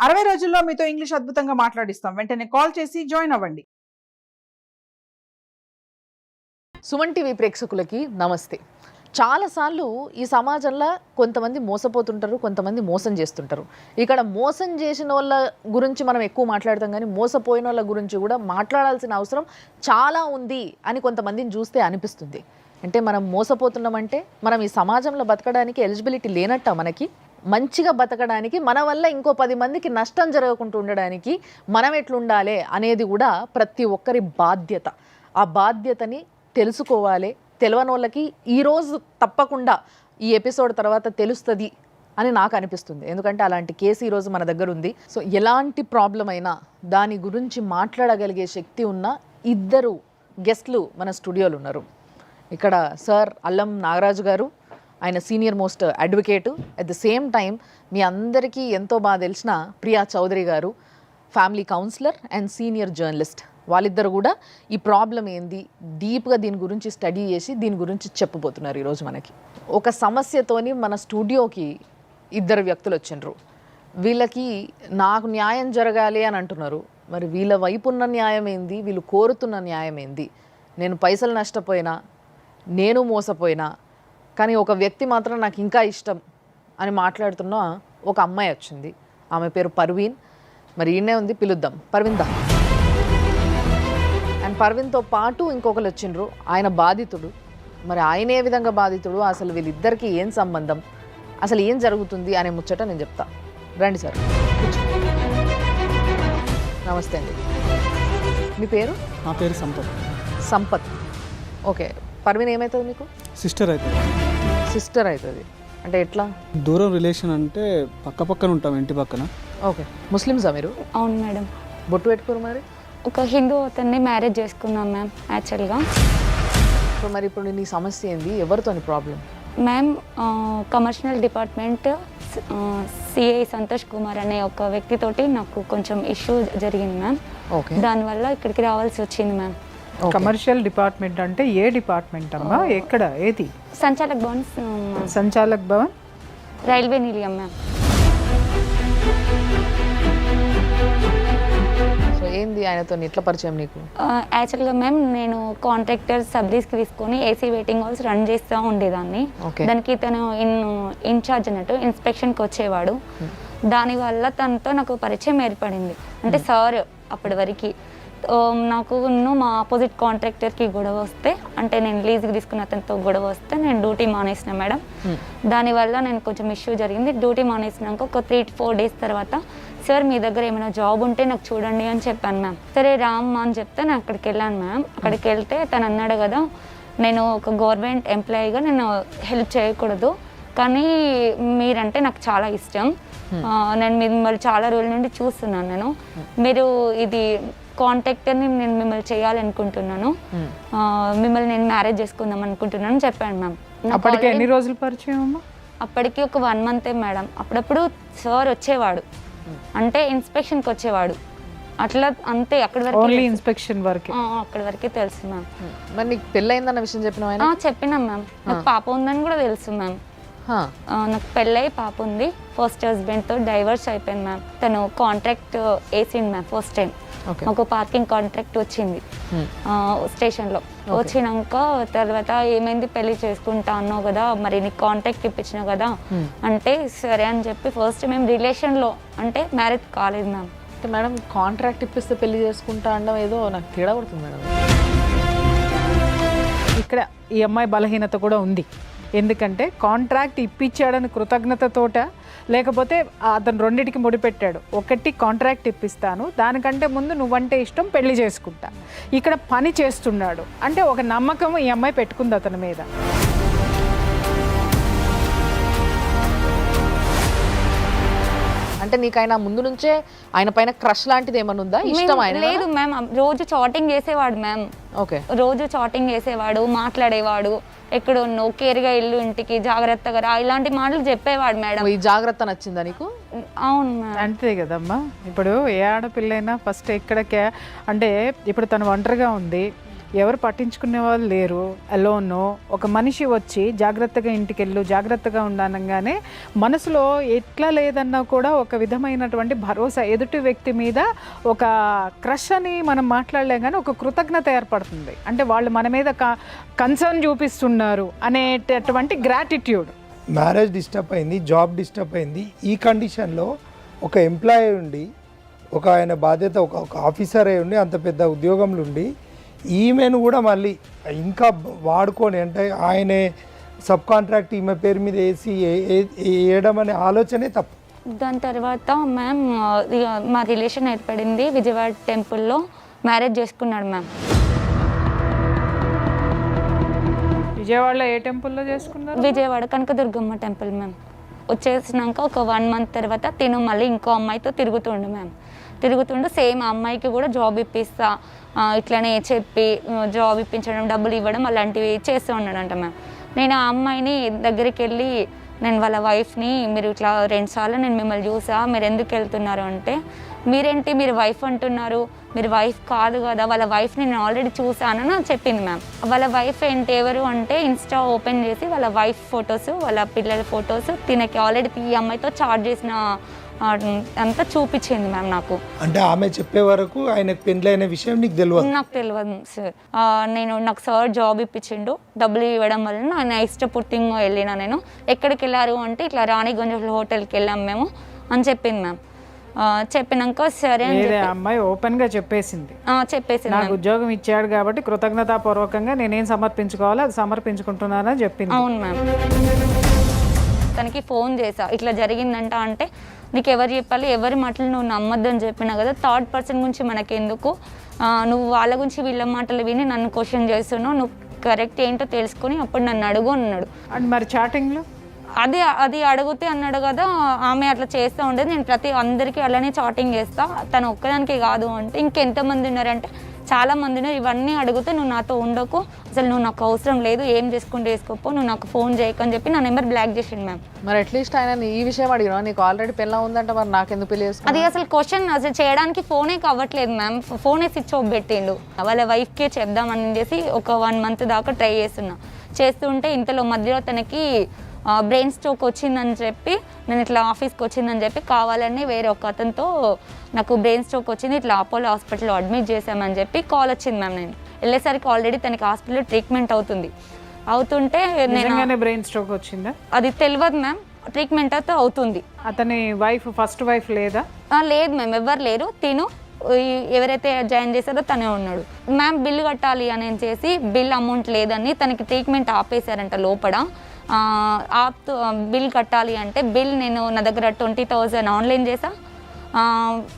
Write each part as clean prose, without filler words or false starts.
60 రోజుల్లో మీతో ఇంగ్లీష్ అద్భుతంగా మాట్లాడిస్తాం. వెంటనే కాల్ చేసి జాయిన్ అవ్వండి. సుమన్ టీవీ ప్రేక్షకులకి నమస్తే. చాలాసార్లు ఈ సమాజంలో కొంతమంది మోసపోతుంటారు, కొంతమంది మోసం చేస్తుంటారు. ఇక్కడ మోసం చేసిన వాళ్ళ గురించి మనం ఎక్కువ మాట్లాడతాం, కానీ మోసపోయిన వాళ్ళ గురించి కూడా మాట్లాడాల్సిన అవసరం చాలా ఉంది అని కొంతమందిని చూస్తే అనిపిస్తుంది. అంటే మనం మోసపోతున్నామంటే మనం ఈ సమాజంలో బతకడానికి ఎలిజిబిలిటీ లేనట్ట. మనకి మంచిగా బతకడానికి, మన వల్ల ఇంకో 10 మందికి నష్టం జరగకుండా ఉండడానికి మనం ఎట్లుండాలి అనేది కూడా ప్రతి ఒక్కరి బాధ్యత. ఆ బాధ్యతని తెలుసుకోవాలి. తెలియని వాళ్ళకి ఈరోజు తప్పకుండా ఈ ఎపిసోడ్ తర్వాత తెలుస్తుంది అని నాకు అనిపిస్తుంది. ఎందుకంటే అలాంటి కేసు ఈరోజు మన దగ్గర ఉంది. సో ఎలాంటి ప్రాబ్లం అయినా దాని గురించి మాట్లాడగలిగే శక్తి ఉన్న 2 గెస్ట్లు మన స్టూడియోలో ఉన్నారు. ఇక్కడ సార్ అల్లం నాగరాజు గారు, ఆయన senior most advocate. At the same time మీ అందరికీ ఎంతో బాగా తెలిసిన ప్రియా చౌదరి గారు, family counsellor and senior journalist. వాళ్ళిద్దరు కూడా ఈ ప్రాబ్లం ఏంది డీప్గా దీని గురించి స్టడీ చేసి దీని గురించి చెప్పబోతున్నారు ఈరోజు మనకి. ఒక సమస్యతోని మన స్టూడియోకి 2 వ్యక్తులు వచ్చిండ్రు. వీళ్ళకి నాకు న్యాయం జరగాలి అని అంటున్నారు. మరి వీళ్ళ వైపు ఉన్న న్యాయం ఏంది, వీళ్ళు కోరుతున్న న్యాయం ఏంది? నేను పైసలు నష్టపోయినా, నేను మోసపోయినా, కానీ ఒక వ్యక్తి మాత్రం నాకు ఇంకా ఇష్టం అని మాట్లాడుతున్న ఒక అమ్మాయి వచ్చింది. ఆమె పేరు పర్వీన్. మరి ఈయనే ఉంది, పిలుద్దాం. పర్వీన్ దా. అండ్ పర్వీన్తో పాటు ఇంకొకరు వచ్చిండ్రు, ఆయన బాధితుడు. మరి ఆయన ఏ విధంగా బాధితుడు, అసలు వీళ్ళిద్దరికీ ఏం సంబంధం, అసలు ఏం జరుగుతుంది అనే ముచ్చట నేను చెప్తా. రండి సార్. నమస్తే అండి. మీ పేరు? నా పేరు సంపత్. సంపత్. ఓకే. పర్వీన్ ఏమవుతుంది మీకు? సిస్టర్ అవుతుంది. సిస్టర్ అవుతుంది అంటే ఎట్లా? దూరం రిలేషన్ అంటే పక్కన ఉంటాం, ఇంటి పక్కన. ఓకే. ముస్లిమ్సా మీరు? అవును మేడం. బొట్టు పెట్టుకోరు మరి? ఒక హిందూ అతన్ని మ్యారేజ్ చేసుకున్నాం మ్యామ్ యాక్చువల్గా. సో మరి ఇప్పుడు నీ సమస్య ఏంది, ఎవరితో problem? Ma'am commercial department CI Santosh Kumar అనే ఒక వ్యక్తితోటి నాకు కొంచెం ఇష్యూ జరిగింది మ్యామ్. ఓకే. దానివల్ల ఇక్కడికి రావాల్సి వచ్చింది మ్యామ్. కమర్షియల్ డిపార్ట్మెంట్ అంటే ఏ డిపార్ట్మెంట్ అమ్మా? ఎక్కడ, ఏది? సంచాలక్ భవన్. సంచాలక్ భవన్, రైల్వే నిలయం మ్యామ్. సో ఏంది, ఆయనతో ఎట్లా పరిచయం నీకు? యాక్చువల్గా మ్యామ్ నేను కాంట్రాక్టర్ సబ్లీస్కి తీసుకొని ఏసీ వెయిటింగ్ హాల్స్ రన్ చేస్తూ ఉండేదాన్ని. దానికి తను ఇన్ఛార్జ్ అన్నట్టు ఇన్స్పెక్షన్కి వచ్చేవాడు. దానివల్ల తనతో నాకు పరిచయం ఏర్పడింది. అంటే సార్ అప్పటి వరకు నాకు మా ఆపోజిట్ కాంట్రాక్టర్కి గొడవ వస్తే, అంటే నేను లీజ్కి తీసుకున్న అతనితో గొడవ వస్తే నేను డ్యూటీ మానేసిన మేడం. దానివల్ల నేను కొంచెం ఇష్యూ జరిగింది. డ్యూటీ మానేసినాక ఒక 3 to 4 days తర్వాత సార్ మీ దగ్గర ఏమైనా జాబ్ ఉంటే నాకు చూడండి అని చెప్పాను మ్యామ్. సరే రామ్మా అని చెప్తే నేను అక్కడికి వెళ్ళాను మ్యామ్. అక్కడికి వెళ్తే తను అన్నాడు కదా, నేను ఒక గవర్నమెంట్ ఎంప్లాయీగా నేను హెల్ప్ చేయకూడదు, కానీ మీరంటే నాకు చాలా ఇష్టం, నేను మిమ్మల్ని చాలా రోజుల నుండి చూస్తున్నాను, మీరు ఇది కాంటాక్టర్ని నేను మిమ్మల్ని చేయాలనుకుంటున్నాను, మిమ్మల్ని నేను మ్యారేజ్ చేసుకుందాం అనుకుంటున్నాను చెప్పాను మ్యామ్. అప్పటికి ఎన్ని రోజులు పరిచయం అమ్మా? అప్పటికి ఒక 1 month మ్యాడం. అప్పుడప్పుడు సార్ వచ్చేవాడు, అంటే ఇన్స్పెక్షన్కి వచ్చేవాడు, అట్లా అంతే. అక్కడి వరకు ఇన్స్పెక్షన్ వరకు, అక్కడి వరకే తెలుసు మ్యామ్. మరి నీకు పెళ్ళయిందన్న విషయం చెప్పినా? చెప్పినాం మ్యామ్. నాకు పాప ఉందని కూడా తెలుసు మ్యామ్. నాకు పెళ్ళై పాప ఉంది. ఫస్ట్ హస్బెండ్తో డైవర్స్ అయిపోయింది మ్యామ్. తను కాంట్రాక్ట్ వేసింది మ్యామ్. ఫస్ట్ టైం ఒక పార్కింగ్ కాంట్రాక్ట్ వచ్చింది స్టేషన్లో. వచ్చినాక తర్వాత ఏమైంది, పెళ్లి చేసుకుంటా అన్నావు కదా, మరి నీకు కాంట్రాక్ట్ ఇప్పించినావు కదా అంటే సరే అని చెప్పి ఫస్ట్ మేము రిలేషన్లో, అంటే మ్యారేజ్ కాలేదు మ్యామ్. అంటే మేడం కాంట్రాక్ట్ ఇప్పిస్తే పెళ్లి చేసుకుంటా అనడం ఏదో నాకు తేడా పడుతుంది మేడం. ఇక్కడ ఈ అమ్మాయి బలహీనత కూడా ఉంది. ఎందుకంటే కాంట్రాక్ట్ ఇప్పించాడని కృతజ్ఞతతోట, లేకపోతే అతను 2టికి ముడిపెట్టాడు. ఒకటి కాంట్రాక్ట్ ఇప్పిస్తాను, దానికంటే ముందు నువ్వంటే ఇష్టం, పెళ్లి చేసుకుంటా. ఇక్కడ పని చేస్తున్నాడు అంటే ఒక నమ్మకం ఈ అమ్మాయి పెట్టుకుంది అతని మీద. అంటే నీకైనా ముందు నుంచే ఆయన పైన క్రష్ లాంటిది ఏమైనా ఉందా, ఇష్టం? ఆయన లేదు మ్యామ్. రోజు చాటింగ్ చేసేవాడు మ్యామ్. ఓకే. రోజు చాటింగ్ చేసేవాడు, మాట్లాడేవాడు, ఎక్కడ ఉన్నావు, కేర్గా ఇల్లు, ఇంటికి జాగ్రత్తగా రా, ఇలాంటి మాటలు చెప్పేవాడు మేడం. ఈ జాగ్రత్త నచ్చిందా నీకు? అవును మ్యామ్. అంతే కదమ్మా. ఇప్పుడు ఏ ఆడపిల్లైనా ఫస్ట్ ఎక్కడికే, అంటే ఇప్పుడు తను ఒంటరిగా ఉంది, ఎవరు పట్టించుకునే వాళ్ళు లేరు, అలోను. ఒక మనిషి వచ్చి జాగ్రత్తగా ఇంటికెళ్ళు, జాగ్రత్తగా ఉండనగానే మనసులో ఎట్లా లేదన్నా కూడా ఒక విధమైనటువంటి భరోసా, ఎదుటి వ్యక్తి మీద ఒక క్రష్ అని మనం మాట్లాడలేం కానీ ఒక కృతజ్ఞత ఏర్పడుతుంది. అంటే వాళ్ళు మన మీద కన్సర్న్ చూపిస్తున్నారు అనేటటువంటి గ్రాటిట్యూడ్. మ్యారేజ్ డిస్టర్బ్ అయింది, జాబ్ డిస్టర్బ్ అయింది. ఈ కండిషన్లో ఒక ఎంప్లాయీ ఉండి, ఒక ఆయన బాధ్యత, ఒక ఆఫీసర్ అయి ఉండి, అంత పెద్ద ఉద్యోగంలో ఉండి ఈమెను కూడా మళ్ళీ ఇంకా వాడుకొని, అంటే ఆయనే సబ్ కాంట్రాక్ట్ ఈమె పేరు మీద వేసి వేయడం అనే ఆలోచనే తప్పు. దాని తర్వాత మ్యామ్ మా రిలేషన్ ఏర్పడింది విజయవాడ టెంపుల్లో. మ్యారేజ్ చేసుకున్నాడు మ్యామ్. విజయవాడలో ఏ టెంపుల్లో చేసుకున్నారు? Vijayawada Kanakadurgamma temple ma'am. వచ్చేసినాక ఒక 1 month తర్వాత తిను మళ్ళీ ఇంకో అమ్మాయితో తిరుగుతుండు మ్యామ్. తిరుగుతుండు సేమ్ అమ్మాయికి కూడా జాబ్ ఇప్పిస్తా ఇట్లనే చెప్పి జాబ్ ఇప్పించడం, డబ్బులు ఇవ్వడం అలాంటివి చేస్తూ ఉన్నాడంట మ్యామ్. నేను ఆ అమ్మాయిని దగ్గరికి వెళ్ళి, నేను వాళ్ళ వైఫ్ని, మీరు ఇట్లా 2 సార్లు నేను మిమ్మల్ని చూసా, మీరు ఎందుకు వెళ్తున్నారు అంటే, మీరేంటి మీరు వైఫ్ అంటున్నారు, మీరు వైఫ్ కాదు కదా, వాళ్ళ వైఫ్ని నేను ఆల్రెడీ చూసానని నాకు చెప్పింది మ్యామ్. వాళ్ళ వైఫ్ ఏంటి ఎవరు అంటే ఇన్స్టా ఓపెన్ చేసి వాళ్ళ వైఫ్ ఫొటోస్, వాళ్ళ పిల్లల ఫొటోస్ తినకి ఆల్రెడీ ఈ అమ్మాయితో చాట్ చేసిన అంతా చూపించింది మ్యామ్ నాకు. అంటే ఆమె చెప్పే వరకు ఆయనకు పెళ్ళైన విషయం నీకు తెలియదు? నాకు తెలియదు సార్. నాకు సార్ జాబ్ ఇప్పించిండు, డబ్బులు ఇవ్వడం వల్ల నేను ఇష్టపూర్తిగా వెళ్ళిన. నేను ఎక్కడికి వెళ్ళారు అంటే ఇట్లా రాణిగంజ్ హోటల్కి వెళ్ళాం మేము అని చెప్పింది మ్యామ్. చెప్పినాక సరే అని అమ్మాయి ఓపెన్ గా చెప్పేసింది. నాకు ఉద్యోగం ఇచ్చాడు కాబట్టి కృతజ్ఞతాపూర్వకంగా నేనేం సమర్పించుకోవాలో అది సమర్పించుకుంటున్నానని చెప్పింది. అవును మ్యామ్. తనకి ఫోన్ చేసా ఇట్లా జరిగిందంట అంటే, నీకు ఎవరు చెప్పాలి, ఎవరి మాటలు నువ్వు నమ్మొద్దని చెప్పినా కదా, థర్డ్ పర్సన్ గురించి మనకెందుకు, నువ్వు వాళ్ళ గురించి వీళ్ళ మాటలు విని నన్ను క్వశ్చన్ చేస్తున్నావు, నువ్వు కరెక్ట్ ఏంటో తెలుసుకొని అప్పుడు నన్ను అడుగు అన్నాడు. అండ్ మరి చాటింగ్లో అది అడిగితే అన్నాడు కదా, ఆమె అట్లా చేస్తూ ఉండేది, నేను అందరికీ అలానే చాటింగ్ చేస్తా, తను ఒక్కదానికి కాదు అంటే ఇంకెంతమంది ఉన్నారంటే చాలా మంది ఉన్నారు. ఇవన్నీ అడిగితే నువ్వు నాతో ఉండకు, అసలు నువ్వు నాకు అవసరం లేదు, ఏం చేసుకుంటే వేసుకోపో, నువ్వు నాకు ఫోన్ చేయకని చెప్పి నా నెంబర్ బ్లాక్ చేసిండు మ్యామ్. మరి అట్లీస్ట్ ఆయన ఈ విషయం అడిగినా, నీకు ఆల్రెడీ పెళ్ళ ఉందంట, మరి నాకెందుకు పెళ్లి చేసుకున్నా? అది అసలు క్వశ్చన్ అసలు చేయడానికి ఫోనే కావట్లేదు మ్యామ్. ఫోనే స్విచ్ ఆఫ్ పెట్టిండు. వాళ్ళ వైఫ్కే చెప్దామని చేసి ఒక 1 month దాకా ట్రై చేస్తుంటే ఇంతలో మధ్యలో తనకి బ్రెయిన్ స్ట్రోక్ వచ్చిందని చెప్పి, నేను ఇట్లా ఆఫీస్కి వచ్చిందని చెప్పి కావాలని వేరే ఒక అతనితో నాకు బ్రెయిన్ స్ట్రోక్ వచ్చింది, ఇట్లా అపోలో హాస్పిటల్లో అడ్మిట్ చేశామని చెప్పి కాల్ వచ్చింది మ్యామ్. నేను వెళ్ళేసరికి ఆల్రెడీ తనకి హాస్పిటల్లో ట్రీట్మెంట్ అవుతుంటే నేను బ్రెయిన్ స్ట్రోక్ వచ్చిందా అది తెలియదు మ్యామ్. ట్రీట్మెంట్ అయితే అవుతుంది. అతని వైఫ్ ఫస్ట్ వైఫ్ లేదా? లేదు మ్యామ్, ఎవరు లేరు. తిను ఎవరైతే జాయిన్ చేశారో తనే ఉన్నాడు మ్యామ్. బిల్ కట్టాలి అని చేసి బిల్ అమౌంట్ లేదని తనకి ట్రీట్మెంట్ ఆపేశారంట లోపల. బిల్ కట్టాలి అంటే బిల్ నేను నా దగ్గర 20,000 ఆన్లైన్ చేసా,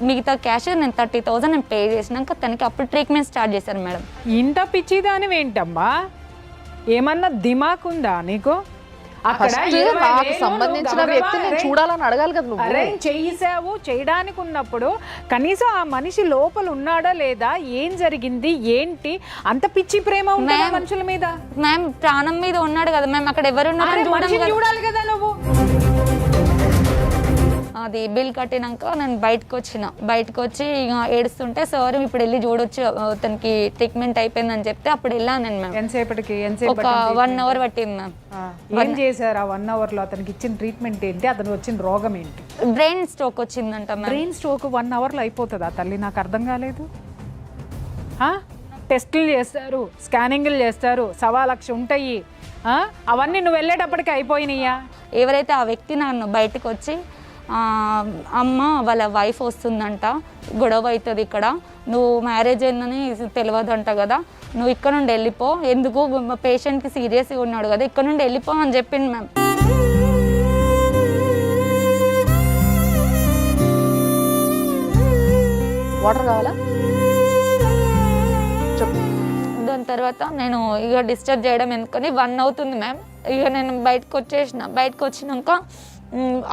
మిగతా క్యాష్ నేను 30,000 నేను పే చేసినాక తనకి అప్పుడు ట్రీట్మెంట్ స్టార్ట్ చేశారు మేడం. ఇంత పిచ్చిదాని ఏంటమ్మా, ఏమన్నా దిమాక్ ఉందా నీకు? నాకు సంబంధించిన వ్యక్తిని చూడాలని అడగాలి కదా నువ్వు. అరేంజ్ చేసావు, చేయడానికి ఉన్నప్పుడు కనీసం ఆ మనిషి లోపల ఉన్నాడా లేదా, ఏం జరిగింది ఏంటి, అంత పిచ్చి ప్రేమ ఉందా మనుషుల మీద? మ్యామ్ ప్రాణం మీద ఉన్నాడు కదా మ్యామ్, అక్కడ ఎవరు చూడాలి కదా నువ్వు. అది బిల్ కట్టినాక నేను బయటకు వచ్చి ఇక ఏడుస్తుంటే సార్ ఇప్పుడు వెళ్ళి చూడొచ్చు తనకి ట్రీట్మెంట్ అయిపోయిందని చెప్తే అప్పుడు వెళ్ళాను నేను మ్యామ్. ఎంతసేపటికి? ఒక 1 hour పట్టింది మ్యామ్. ఏం చేశారు ఆ 1 hour లో? అతనికి ఇచ్చిన ట్రీట్మెంట్ ఏంటి, అతను వచ్చిన రోగం ఏంటి? బ్రెయిన్ స్ట్రోక్ వచ్చిందంట మ్యామ్. బ్రెయిన్ స్ట్రోక్ 1 hour లో అయిపోతుందా తల్లి? నాకు అర్థం కాలేదు. టెస్టులు చేస్తారు, స్కానింగ్లు చేస్తారు, 1,00,000 ఉంటాయి, అవన్నీ నువ్వు వెళ్ళేటప్పటికి అయిపోయినాయా? ఎవరైతే ఆ వ్యక్తి నన్ను బయటకు వచ్చి, అమ్మ వాళ్ళ వైఫ్ వస్తుందంట, గొడవ అవుతుంది ఇక్కడ, నువ్వు మ్యారేజ్ అయిందని తెలియదంట కదా, నువ్వు ఇక్కడ నుండి వెళ్ళిపో, ఎందుకు పేషెంట్కి సీరియస్గా ఉన్నాడు కదా, ఇక్కడ నుండి వెళ్ళిపో అని చెప్పింది మ్యామ్. వాటర్ కావాలా? దాని తర్వాత నేను ఇక డిస్టర్బ్ చేయడం ఎందుకని 1 అవుతుంది మ్యామ్. ఇక నేను బయటకు వచ్చినాక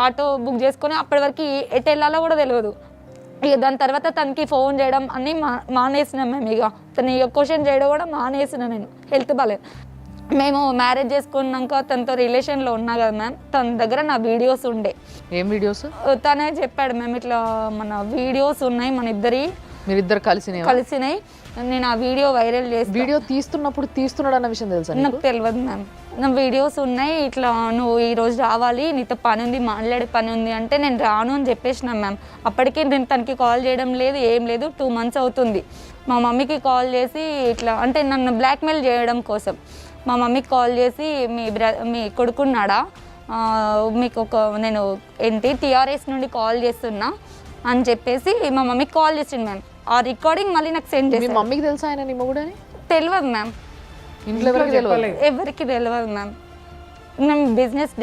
ఆటో బుక్ చేసుకొని అప్పటి వరకు ఎటు వెళ్ళాలో కూడా తెలియదు. ఇక దాని తర్వాత తనకి ఫోన్ చేయడం అన్నీ మానేసినాం మేము. ఇక తను క్వశ్చన్ చేయడం కూడా మానేసిన. నేను హెల్త్ బాగాలేదు. మేము మ్యారేజ్ చేసుకున్నాక తనతో రిలేషన్లో ఉన్నా కదా మ్యామ్, తన దగ్గర నా వీడియోస్ ఉండే. ఏం వీడియోస్? తనే చెప్పాడు మ్యామ్, ఇట్లా మన వీడియోస్ ఉన్నాయి మన ఇద్దరి, మీరిద్దరు కలిసినాయి. నేను ఆ వీడియో వైరల్ చేసి వీడియో తీస్తున్నాడు అన్న విషయం తెలుసా నాకు తెలియదు మ్యామ్. నా వీడియోస్ ఉన్నాయి, ఇట్లా నువ్వు ఈరోజు రావాలి, నీతో పని ఉంది, మాట్లాడే పని ఉంది అంటే నేను రాను అని చెప్పేసిన మ్యామ్. అప్పటికే నేను తనకి కాల్ చేయడం లేదు, ఏం లేదు. 2 months అవుతుంది. మా మమ్మీకి కాల్ చేసి ఇట్లా అంటే నన్ను బ్లాక్మెయిల్ చేయడం కోసం మా మమ్మీకి కాల్ చేసి మీ కొడుకున్నాడా, మీకు నేను టీఆర్ఎస్ నుండి కాల్ చేస్తున్నా అని చెప్పేసి మా మమ్మీకి కాల్ చేసిండు మ్యామ్. ఆ రికార్డింగ్ మళ్ళీ నాకు సెండ్ చేసి. మీ మమ్మీకి తెలుసా ఆయన నీ మొగుడని? తెలియదు మ్యామ్, ఇంట్లో ఎవరికి తెలియదు మ్యామ్. మేము బిజినెస్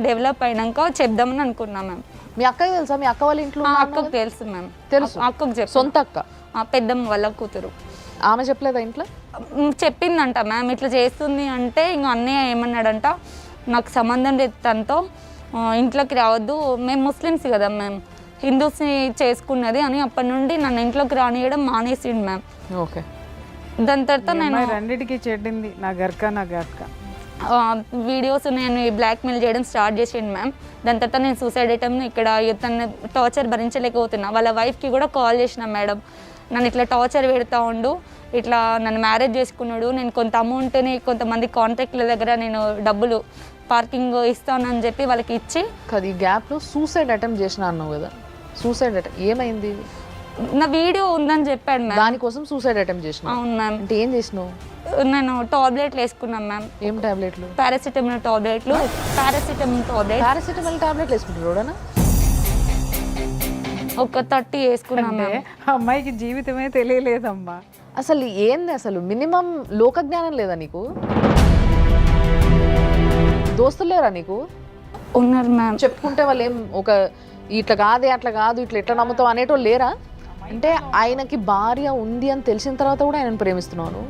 డెవలప్ అయినాక చెప్దామని అనుకున్నా మ్యామ్. మీ అక్కకి తెలుసా? మీ అక్క వాళ్ళ ఇంట్లో అక్కకు తెలుసు మ్యామ్. తెలుసు? అక్కకు చెప్పు. సొంత అక్క? పెద్దమ్మ వాళ్ళ కూతురు. ఆమె చెప్పలేదా ఇంట్లో? చెప్పిందంట మ్యామ్, ఇట్లా చేస్తుంది అంటే ఇంక అన్నయ్య ఏమన్నాడంట, నాకు సంబంధం లేదు తనతో, ఇంట్లోకి రావద్దు, మేము ముస్లిమ్స్ కదా మ్యామ్, హిందూస్ని చేసుకున్నది అని అప్పటి నుండి నన్ను ఇంట్లోకి రానియడం మానేసిండు మ్యామ్. ఓకే. దాని తర్వాత నేను రెండింటికి చెడ్డింది, నా గర్క వీడియోస్ నేను బ్లాక్మెయిల్ చేయడం స్టార్ట్ చేసిండు మ్యామ్. దాని తర్వాత నేను సూసైడ్ అటెంప్ట్ ఇక్కడ తన టార్చర్ భరించలేకపోతున్నా. వాళ్ళ వైఫ్కి కూడా కాల్ చేసిన, మేడం నన్ను ఇట్లా టార్చర్ పెడతా ఉండు, ఇట్లా నన్ను మ్యారేజ్ చేసుకున్నాడు, నేను కొంత అమౌంట్ని కొంతమంది కాంట్రాక్ట్ల దగ్గర నేను డబ్బులు పార్కింగ్ ఇస్తానని చెప్పి వాళ్ళకి ఇచ్చి. కాదు, ఈ గ్యాప్లో సూసైడ్ అటెంప్ట్ చేసిన అన్నావు కదా, సూసైడ్ అటెంప్ట్ ఏమైంది? నా వీడియో ఉందని చెప్పాడు మ్యామ్. దానికోసం సూసైడ్ అటెంప్ట్ చేసిన? అవును మ్యామ్. అంటే ఏం చేసినావు? నేను టాబ్లెట్లు వేసుకున్నాను మ్యామ్. ఏం టాబ్లెట్లు? పారాసిటమాల్ టాబ్లెట్లు. పారాసిటమాల్ టాబ్లెట్లు వేసుకుంటారు? ఒక 30 వేసుకున్నాను. అమ్మాయికి జీవితమే తెలియలేదమ్మా. అసలు ఏంది, అసలు మినిమం లోక జ్ఞానం లేదా నీకు? దోస్తులు లేరా నీకు? ఉన్నారు మ్యామ్. చెప్పుకుంటే వాళ్ళు ఏం ఒక ఇట్లా కాదే అట్లా కాదు ఇట్లా ఎట్లా నమ్ముతావు అనేటోళ్ళు లేరా? అంటే ఆయనకి భార్య ఉంది అని తెలిసిన తర్వాత కూడా ఆయనను ప్రేమిస్తున్నాను.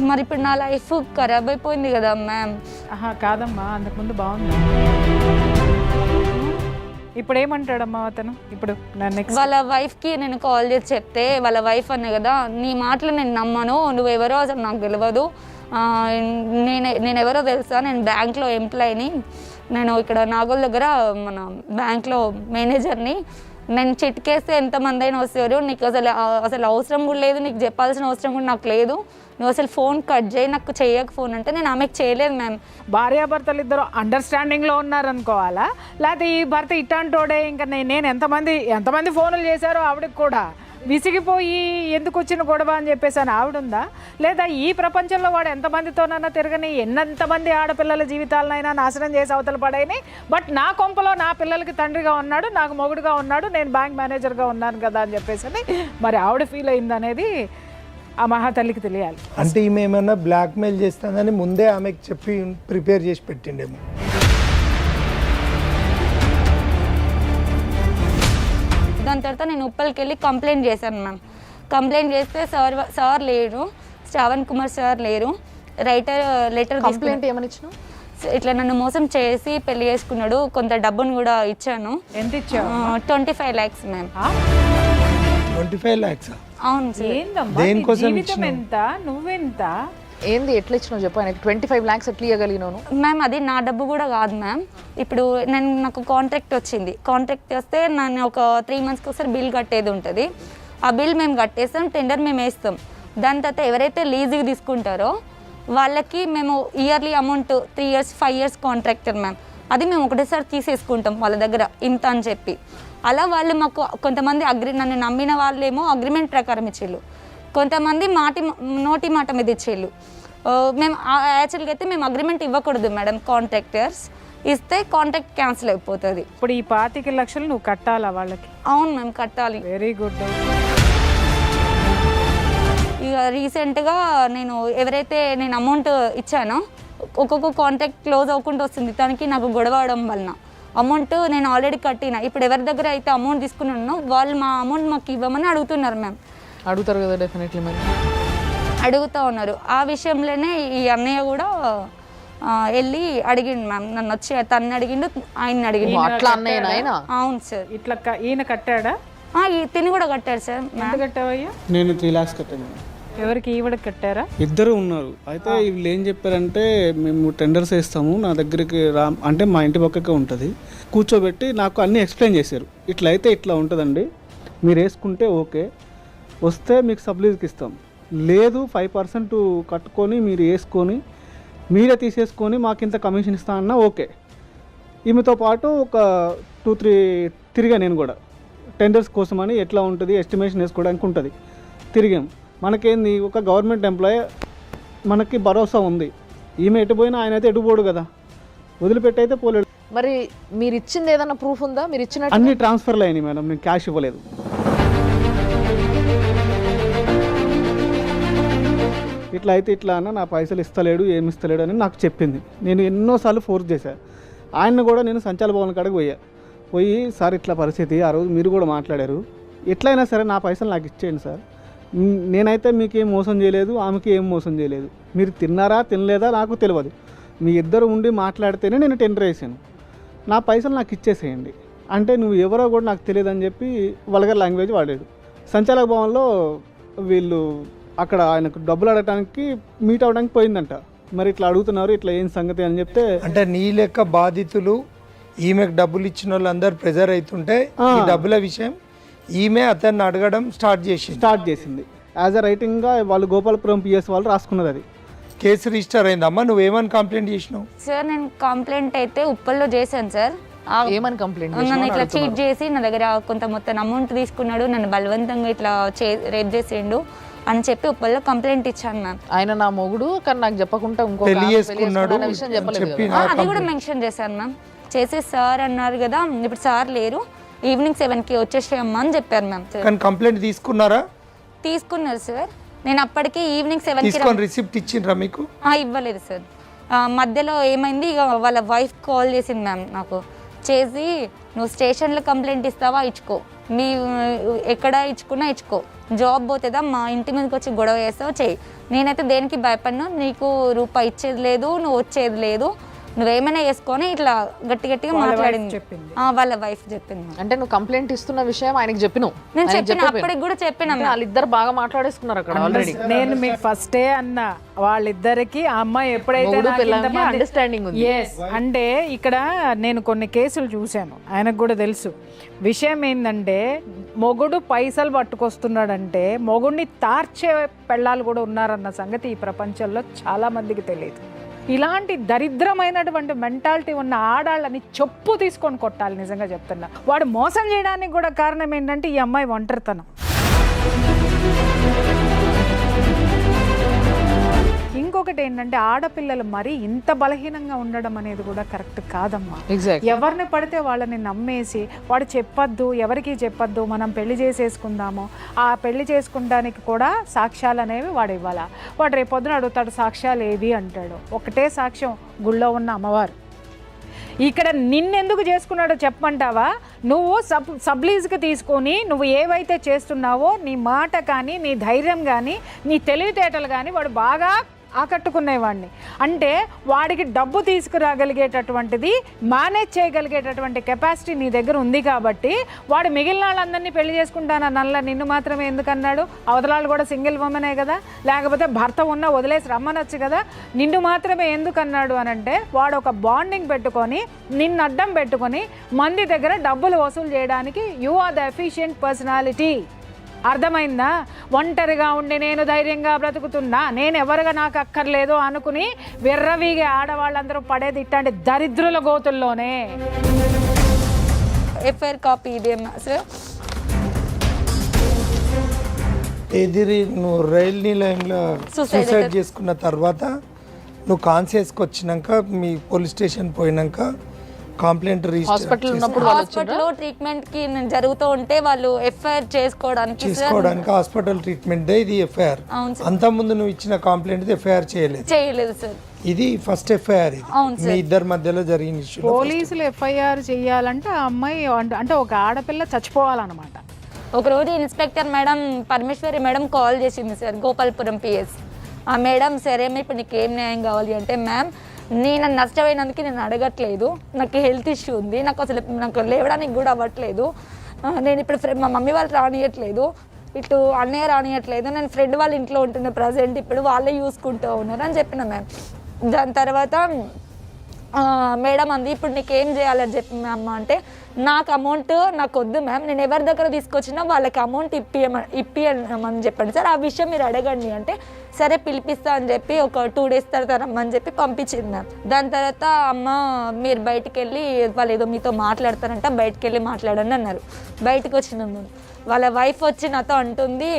మరి ఇప్పుడు నా లైఫ్ ఖరాబ్ అయిపోయింది కదా మ్యామ్. కాదమ్మా, అంతకుముందు బాగుంది. ఇప్పుడు ఏమంటాడమ్మా అతను? ఇప్పుడు వాళ్ళ వైఫ్కి నేను కాల్ చేసి చెప్తే వాళ్ళ వైఫ్ అనే కదా, నీ మాటలు నేను నమ్మను, నువ్వెవరో అసలు నాకు తెలియదు, నేను ఎవరో తెలుసా, నేను బ్యాంక్లో ఎంప్లాయీని, నేను ఇక్కడ నాగోల్ దగ్గర మన బ్యాంక్లో మేనేజర్ని, నేను చిట్కేస్తే ఎంతమంది అయినా వస్తారు, నీకు అసలు అవసరం కూడా లేదు, నీకు చెప్పాల్సిన అవసరం కూడా నాకు లేదు, నువ్వు అసలు ఫోన్ కట్ చేయి, నాకు చేయక ఫోన్ అంటే నేను ఆమెకు చేయలేదు మ్యామ్. భార్యాభర్తలు ఇద్దరు అండర్స్టాండింగ్లో ఉన్నారనుకోవాలా, లేకపోతే ఈ భర్త ఇట్లాంటోడే ఇంకా నేను ఎంతమంది ఫోన్లు చేశారో ఆవిడకి కూడా విసిగిపోయి ఎందుకు వచ్చిన గొడవ అని చెప్పేసి అని ఆవిడుందా? లేదా ఈ ప్రపంచంలో వాడు ఎంతమందితోనైనా తిరగని, ఎంతమంది ఆడపిల్లల జీవితాలనైనా నాశనం చేసి అవతల పడేని, బట్ నా కొంపలో నా పిల్లలకి తండ్రిగా ఉన్నాడు, నాకు మొగుడుగా ఉన్నాడు, నేను బ్యాంక్ మేనేజర్గా ఉన్నాను కదా అని చెప్పేసి మరి ఆవిడ ఫీల్ అయింది అనేది ఆ మహాతల్లికి తెలియాలి. అంటే ఈమె ఏమైనా బ్లాక్మెయిల్ చేస్తుందని ముందే ఆమెకు చెప్పి ప్రిపేర్ చేసి పెట్టిండేమో. దాని తర్వాత నేను ఉప్పల్కి వెళ్ళి కంప్లైంట్ చేశాను మ్యామ్. కంప్లైంట్ చేస్తే సార్ లేరు, శ్రావణ్ కుమార్ సార్ లేరు, లెటర్ కంప్లైంట్ ఏమని ఇచ్చినావు? ఇట్లా నన్ను మోసం చేసి పెళ్లి చేసుకున్నాడు, కొంత డబ్బును కూడా ఇచ్చాను. ఎంత ఇచ్చావు? 25 lakhs మ్యామ్. 25 lakhs? అవును సార్. దేనికోసం ఎంత? నువ్వెంత? ఏంది, ఎట్లా ఇచ్చినావు చెప్పు? ఆయనకి 25 lakhs ఎట్లా ఇవ్వగలిగినాను మ్యామ్? అది నా డబ్బు కూడా కాదు మ్యామ్. ఇప్పుడు నాకు కాంట్రాక్ట్ వచ్చింది, కాంట్రాక్ట్ వస్తే నేను ఒక 3 monthsకి ఒకసారి బిల్ కట్టేది ఉంటుంది. ఆ బిల్ మేము కట్టేస్తాం, టెండర్ మేము వేస్తాం. దాని తర్వాత ఎవరైతే లీజుకి తీసుకుంటారో వాళ్ళకి మేము yearly amount 3 years 5 years contractor ma'am, అది మేము ఒకటేసారి తీసేసుకుంటాం వాళ్ళ దగ్గర ఇంత అని చెప్పి. అలా వాళ్ళు మాకు కొంతమంది నన్ను నమ్మిన వాళ్ళేమో అగ్రిమెంట్ ప్రకారం ఇచ్చేళ్ళు, కొంతమంది నోటి మాట మీద ఇచ్చేళ్ళు. మేము యాక్చువల్గా అయితే మేము అగ్రిమెంట్ ఇవ్వకూడదు మేడం, కాంట్రాక్టర్స్ ఇస్తే కాంట్రాక్ట్ క్యాన్సిల్ అయిపోతుంది. ఇప్పుడు ఈ 25 లక్షలు నువ్వు కట్టాలా వాళ్ళకి? అవును మేము కట్టాలి. Very good. ఇక రీసెంట్గా ఎవరైతే నేను అమౌంట్ ఇచ్చానో ఒక్కొక్క కాంట్రాక్ట్ క్లోజ్ అవ్వకుండా వస్తుంది, దానికి నాకు గొడవ అవడం వలన అమౌంట్ నేను ఆల్రెడీ కట్టిన. ఇప్పుడు ఎవరి దగ్గర అయితే అమౌంట్ తీసుకున్నానో వాళ్ళు మా అమౌంట్ మాకు ఇవ్వమని అడుగుతున్నారు మ్యామ్. అడుగుతారు కదా డెఫినెట్లీ, మరి అడుగుతూ ఉన్నారు. ఆ విషయంలోనే ఈ అన్నయ్య కూడా వెళ్ళి అడిగిండు మ్యామ్, నన్ను వచ్చి తను అడిగిండు, ఆయన అడిగిండు. అట్లా అన్నయ్య? ఆయన? అవును సార్. ఇట్లా ఈయన కట్టాడా? తిని కూడా కట్టాడు సార్. ఎంత కట్టావయ్యా? నేను 3 lakhs కట్టాను. ఎవరికి? ఈవిడకి కట్టారా? ఇద్దరు ఉన్నారు. అయితే వీళ్ళు ఏం చెప్పారంటే, మేము టెండర్స్ వేస్తాము, నా దగ్గరికి అంటే మా ఇంటి పక్కకే ఉంటుంది, కూర్చోబెట్టి నాకు అన్నీ ఎక్స్ప్లెయిన్ చేశారు. ఇట్లా అయితే ఇట్లా ఉంటుందండి, మీరు వేసుకుంటే ఓకే, వస్తే మీకు సబ్లీజ్కి ఇస్తాం, లేదు 5% కట్టుకొని మీరు వేసుకొని మీరే తీసేసుకొని మాకు ఇంత కమిషన్ ఇస్తా అన్నా ఓకే. ఈమెతో పాటు ఒక 2-3 తిరిగా నేను కూడా టెండర్స్ కోసమని ఎట్లా ఉంటుంది ఎస్టిమేషన్ వేసుకోవడానికి ఉంటుంది తిరిగాం. మనకేంది ఒక గవర్నమెంట్ ఎంప్లాయీ మనకి భరోసా ఉంది, ఈమె ఎటు పోయినా ఆయన అయితే ఎటు పోడు కదా, వదిలిపెట్టి అయితే పోలేడు. మరి మీరు ఇచ్చింది ఏదైనా ప్రూఫ్ ఉందా? మీరు ఇచ్చినట్టు అన్ని ట్రాన్స్ఫర్లు అయినాయి మేడం, నేను క్యాష్ ఇవ్వలేదు. ఇట్లా అయితే ఇట్లా అన్న నా పైసలు ఇస్తలేడు ఏమి ఇస్తలేడు అని నాకు చెప్పింది. నేను ఎన్నోసార్లు ఫోర్స్ చేశాను ఆయన్ని కూడా. నేను సంచాల భవన్ కాడికి పోయి సార్ ఇట్లా పరిస్థితి, ఆ రోజు మీరు కూడా మాట్లాడారు, ఎట్లయినా సరే నా పైసలు నాకు ఇచ్చేయండి సార్, నేనైతే మీకు ఏం మోసం చేయలేదు, ఆమెకి ఏం మోసం చేయలేదు, మీరు తిన్నారా తినలేదా నాకు తెలియదు, మీ ఇద్దరు ఉండి మాట్లాడితేనే నేను టెండర్ వేసాను, నా పైసలు నాకు ఇచ్చేసేయండి అంటే నువ్వు ఎవరో కూడా నాకు తెలియదు అని చెప్పి వల్గర్ లాంగ్వేజ్ వాడాడు. సంచాలక భవన్లో వీళ్ళు అక్కడ ఆయనకు డబ్బులు అడగడానికి మీట్ అవ్వడానికి పోయిందంట. మరి ఇట్లా అడుగుతున్నారు, ఇట్లా ఏం సంగతి అని చెప్తే, అంటే నీ లెక్క బాధితులు ఈమెకు డబ్బులు ఇచ్చిన వాళ్ళందరూ ప్రెజర్ అవుతుంటే ఈ డబ్బుల విషయం ఈమె అతన్ని అడగడం స్టార్ట్ చేసింది. యాజ్ అ రైటింగ్గా వాళ్ళు గోపాలపురం పిఎస్ వాళ్ళు రాసుకున్నది. అది కేసు రిజిస్టర్ అయిందమ్మా. నువ్వేమని కంప్లైంట్ చేసినావు? సార్ నేను కంప్లైంట్ అయితే ఉప్పల్లో చేశాను సార్. ఏమని కంప్లైంట్? నన్ను ఇట్లా చీట్ చేసి నా దగ్గర కొంత మొత్తం అమౌంట్ తీసుకున్నాడు, నన్ను బలవంతంగా ఇట్లా రేప్ చేసిండు అని చెప్పి ఉప్పల్లో కంప్లైంట్ ఇచ్చాను మ్యామ్. ఆయన నా మొగుడు కానీ నాకు చెప్పకుండా ఇంకో పెళ్లి చేసుకున్నాడు విషయం చెప్పలేదు. అది కూడా మెన్షన్ చేశాను మ్యామ్. చేసి సార్ అన్నారు కదా, ఇప్పుడు సార్ లేరు, ఈవినింగ్ 7కి వచ్చేసేయమ్మా అని చెప్పారు మ్యామ్. కానీ కంప్లైంట్ తీసుకున్నారా? తీసుకున్నారు సార్. నేను అప్పటికి ఈవినింగ్ 7కి తీసుకొని రిసిప్ట్ ఇచ్చిండ్రా మీకు? ఇవ్వలేదు సార్. మధ్యలో ఏమైంది, ఇక వాళ్ళ వైఫ్ కాల్ చేసింది మ్యామ్ నాకు. చేసి నువ్వు స్టేషన్లో కంప్లైంట్ ఇస్తావా, ఇచ్చుకో, మీ ఎక్కడ ఇచ్చుకున్నా ఇచ్చుకో, జాబ్ పోతుందా, మా ఇంటి మీదకి వచ్చి గొడవ చేస్తావు చేయి, నేనైతే దేనికి భయపడినా, నీకు రూపాయి ఇచ్చేది లేదు, నువ్వు వచ్చేది లేదు, నువ్వేమైనా వేసుకొని ఇట్లా గట్టిగా మాట్లాడింది. వాళ్ళ వైఫ్ చెప్పింది. అంటే నువ్వు కంప్లైంట్ ఇస్తున్న విషయం ఆయనకి చెప్పినావు? నేను చెప్పిన, అప్పటికి కూడా చెప్పిన. వాళ్ళిద్దరు బాగా మాట్లాడేసుకున్నారు అక్కడ ఆల్రెడీ. నేను మీకు ఫస్టే అన్నా, వాళ్ళిద్దరికి ఆ అమ్మాయి ఎప్పుడైతే అండర్స్టాండింగ్ ఉంది. అంటే ఇక్కడ నేను కొన్ని కేసులు చూశాను, ఆయనకు కూడా తెలుసు. విషయం ఏంటంటే మొగుడు పైసలు పట్టుకొస్తున్నాడంటే మొగుడిని తార్చే పెళ్ళాలు కూడా ఉన్నారన్న సంగతి ఈ ప్రపంచంలో చాలా మందికి తెలియదు. ఇలాంటి దరిద్రమైనటువంటి మెంటాలిటీ ఉన్న ఆడాళ్ళని చెప్పు తీసుకొని కొట్టాలి. నిజంగా చెప్తున్నా, వాడు మోసం చేయడానికి కూడా కారణం ఏంటంటే ఈ అమ్మాయి ఒంటరితనం. ఇంకొకటి ఏంటంటే ఆడపిల్లలు మరి ఇంత బలహీనంగా ఉండడం అనేది కూడా కరెక్ట్ కాదమ్మా. ఎవరిని పడితే వాళ్ళని నమ్మేసి వాడు చెప్పొద్దు, ఎవరికి చెప్పొద్దు, మనం పెళ్లి చేసేసుకుందాము, ఆ పెళ్లి చేసుకుంటానికి కూడా సాక్ష్యాలు అనేవి వాడు ఇవ్వాలా. వాడు రేపొద్దున అడుగుతాడు సాక్ష్యాలు ఏవి అంటాడు. ఒకటే సాక్ష్యం, గుళ్ళో ఉన్న అమ్మవారు. ఇక్కడ నిన్నెందుకు చేసుకున్నాడో చెప్పమంటావా? నువ్వు సబ్లీజ్కి తీసుకొని నువ్వు ఏవైతే చేస్తున్నావో నీ మాట కానీ, నీ ధైర్యం కానీ, నీ తెలివితేటలు కానీ వాడు బాగా ఆకట్టుకునేవాడిని. అంటే వాడికి డబ్బు తీసుకురాగలిగేటటువంటిది, మేనేజ్ చేయగలిగేటటువంటి కెపాసిటీ నీ దగ్గర ఉంది కాబట్టి వాడు మిగిలిన వాళ్ళందరినీ పెళ్లి చేసుకుంటానన్నల్లా నిన్ను మాత్రమే ఎందుకన్నాడు? అవతలాళ్ళు కూడా సింగిల్ ఉమెనే కదా, లేకపోతే భర్త ఉన్నా వదిలేసి రమ్మనొచ్చు కదా, నిన్ను మాత్రమే ఎందుకన్నాడు అని అంటే వాడు ఒక బాండింగ్ పెట్టుకొని నిన్ను అడ్డం పెట్టుకొని మంది దగ్గర డబ్బులు వసూలు చేయడానికి you are the efficient personality. అర్థమైందా? ఒంటరిగా ఉండి నేను ధైర్యంగా బ్రతుకుతున్నా, నేను ఎవరుగా నాకు అక్కర్లేదు అనుకుని విర్రవీగే ఆడవాళ్ళందరూ పడేది ఇట్లాంటి దరిద్రుల గోతుల్లోనే. ఎఫ్ఐఆర్ కాపీ ఇదే సార్. ఎదిరి నువ్వు రైలు నిలయంలో సూసైడ్ చేసుకున్న తర్వాత నువ్వు కాన్షియస్కి వచ్చినాక మీ పోలీస్ స్టేషన్ పోయినాక కంప్లైంట్ హాస్పిటల్ ఉన్నప్పుడు హాస్పిటల్లో ట్రీట్మెంట్ కి జరుగుతూ ఉంటే వాళ్ళు ఎఫ్ఐఆర్ చేసుకోవడానికి హాస్పిటల్ ట్రీట్మెంట్ ఇది ఎఫ్ఐఆర్. అంత ముందు నువ్వు ఇచ్చిన కంప్లైంట్ ఎఫ్ఐఆర్ చేయలేదు సార్. ఇది ఫస్ట్ ఎఫ్ఐఆర్. మీ ఇద్దరి మధ్యలో జరిగిన ఇష్యూ. పోలీసులు ఎఫ్ఐఆర్ చేయాలంటే ఆ అమ్మాయి అంటే ఒక ఆడపిల్ల చచ్చిపోవాలన్నమాట. ఒకరోజు inspector madam Parameshwari madam call చేసింది సార్, గోపాలపురం పిఎస్. ఆ మేడం సరే ఇప్పుడు నీకు ఏం న్యాయం కావాలి అంటే, మ్యామ్ నేను నష్టపోయినందుకు నేను అడగట్లేదు, నాకు హెల్త్ ఇష్యూ ఉంది, నాకు లేవడానికి కూడా అవ్వట్లేదు, నేను ఇప్పుడు మా మమ్మీ వాళ్ళు రానియట్లేదు, ఇటు అన్నయ్య రానియట్లేదు, నేను ఫ్రెండ్ వాళ్ళ ఇంట్లో ఉంటున్న ప్రజెంట్, ఇప్పుడు వాళ్ళే చూసుకుంటూ ఉన్నారు అని చెప్పిన మ్యామ్. దాని తర్వాత మేడం అంది ఇప్పుడు నీకేం చేయాలని చెప్పి మ్యామ్ అంటే నాకు అమౌంట్ నాకు వద్దు మ్యామ్, నేను ఎవరి దగ్గర తీసుకొచ్చినా వాళ్ళకి అమౌంట్ ఇప్పియమని చెప్పండి సార్, ఆ విషయం మీరు అడగండి అంటే సరే పిలిపిస్తా అని చెప్పి ఒక 2 days తర్వాత రమ్మని చెప్పి పంపించింది మ్యామ్. దాని తర్వాత అమ్మ మీరు బయటికి వెళ్ళి వాళ్ళు ఏదో మీతో మాట్లాడతారంట, బయటికి వెళ్ళి మాట్లాడండి అన్నారు. బయటకు వచ్చినాము, వాళ్ళ వైఫ్ వచ్చి నాతో అంటుంది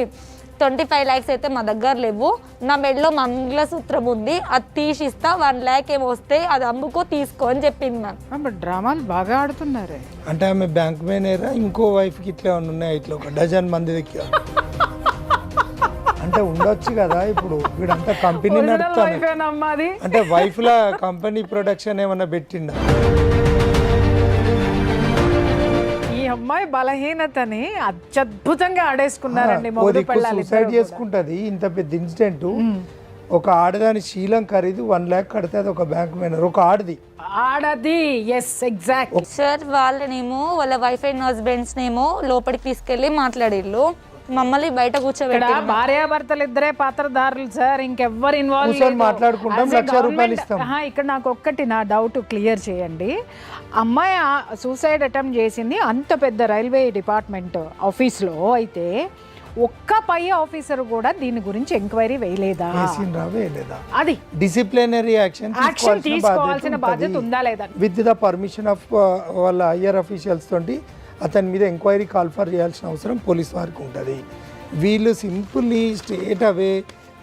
25 lakhs అయితే మా దగ్గర లేవు, నా మెడలో మంగళసూత్రం ఉంది, అది తీసిస్తా, 1 lakh ఏమో వస్తే అది అమ్ముకో తీసుకో అని చెప్పింది మ్యామ్. డ్రామాలు బాగా ఆడుతున్నారే. అంటే ఆమె బ్యాంక్ మేనేజరా, ఇంకో వైఫ్కి ఇట్లా ఉన్నాయి, ఇట్లా ఒక డజన్ మంది దగ్గర అంటే ఉండొచ్చు కదా. ఇప్పుడు వీడంతా కంపెనీ నడుపుతాను అంటే వైఫ్లా కంపెనీ ప్రొడక్షన్ ఏమన్నా పెట్టిండా? ఈ అమ్మాయి బలహీనతని అత్యద్భుతంగా ఆడేసుకున్నారండి మొగుడు పెళ్ళాలు. సూసైడ్ చేసుకుంటది. ఇంత పెద్ద ఇన్సిడెంట్, ఒక ఆడదాని శీలం ఖరీదు 1 lakh కడితే అది ఒక బ్యాంక్ మేనేజర్, ఒక ఆడది. ఎస్ ఎగ్జాక్ట్ సార్ వాళ్ళనేమో వాళ్ళ వైఫ్ అండ్ హస్బెండ్స్ నేమో లోపలికి తీసుకెళ్ళి మాట్లాడిళ్ళు, మమ్మల్ని బయట కూర్చోబెట్టి. భార్యాభర్తలు ఇద్దరే పాత్రధారులు సార్, ఇంకెవ్వరు ఇన్వాల్వ్ మాట్లాడుకుంటాం, 1 lakh రూపాయలు ఇస్తాం. ఇక్కడ నాకు ఒక్కటి నా డౌట్ క్లియర్ చేయండి. అమ్మాయి సూసైడ్ అటెంప్ట్ చేసింది అంత పెద్ద రైల్వే డిపార్ట్మెంట్ ఆఫీస్లో, అయితే ఒక్క పై ఆఫీసర్ కూడా దీని గురించి ఎంక్వైరీ వేయలేదా? అది డిసిప్లినరీ యాక్షన్ తీసుకోవాల్సిన బాధ్యత ఉందా లేదా? విత్ ద పర్మిషన్ ఆఫ్ వాళ్ళ హయ్యర్ అఫీషియల్స్ తోటి అతని మీద ఎంక్వైరీ కాల్ ఫర్ చేయాల్సిన అవసరం పోలీస్ వారికి ఉంటుంది. వీళ్ళు సింపుల్లీ స్ట్రేట్ అవే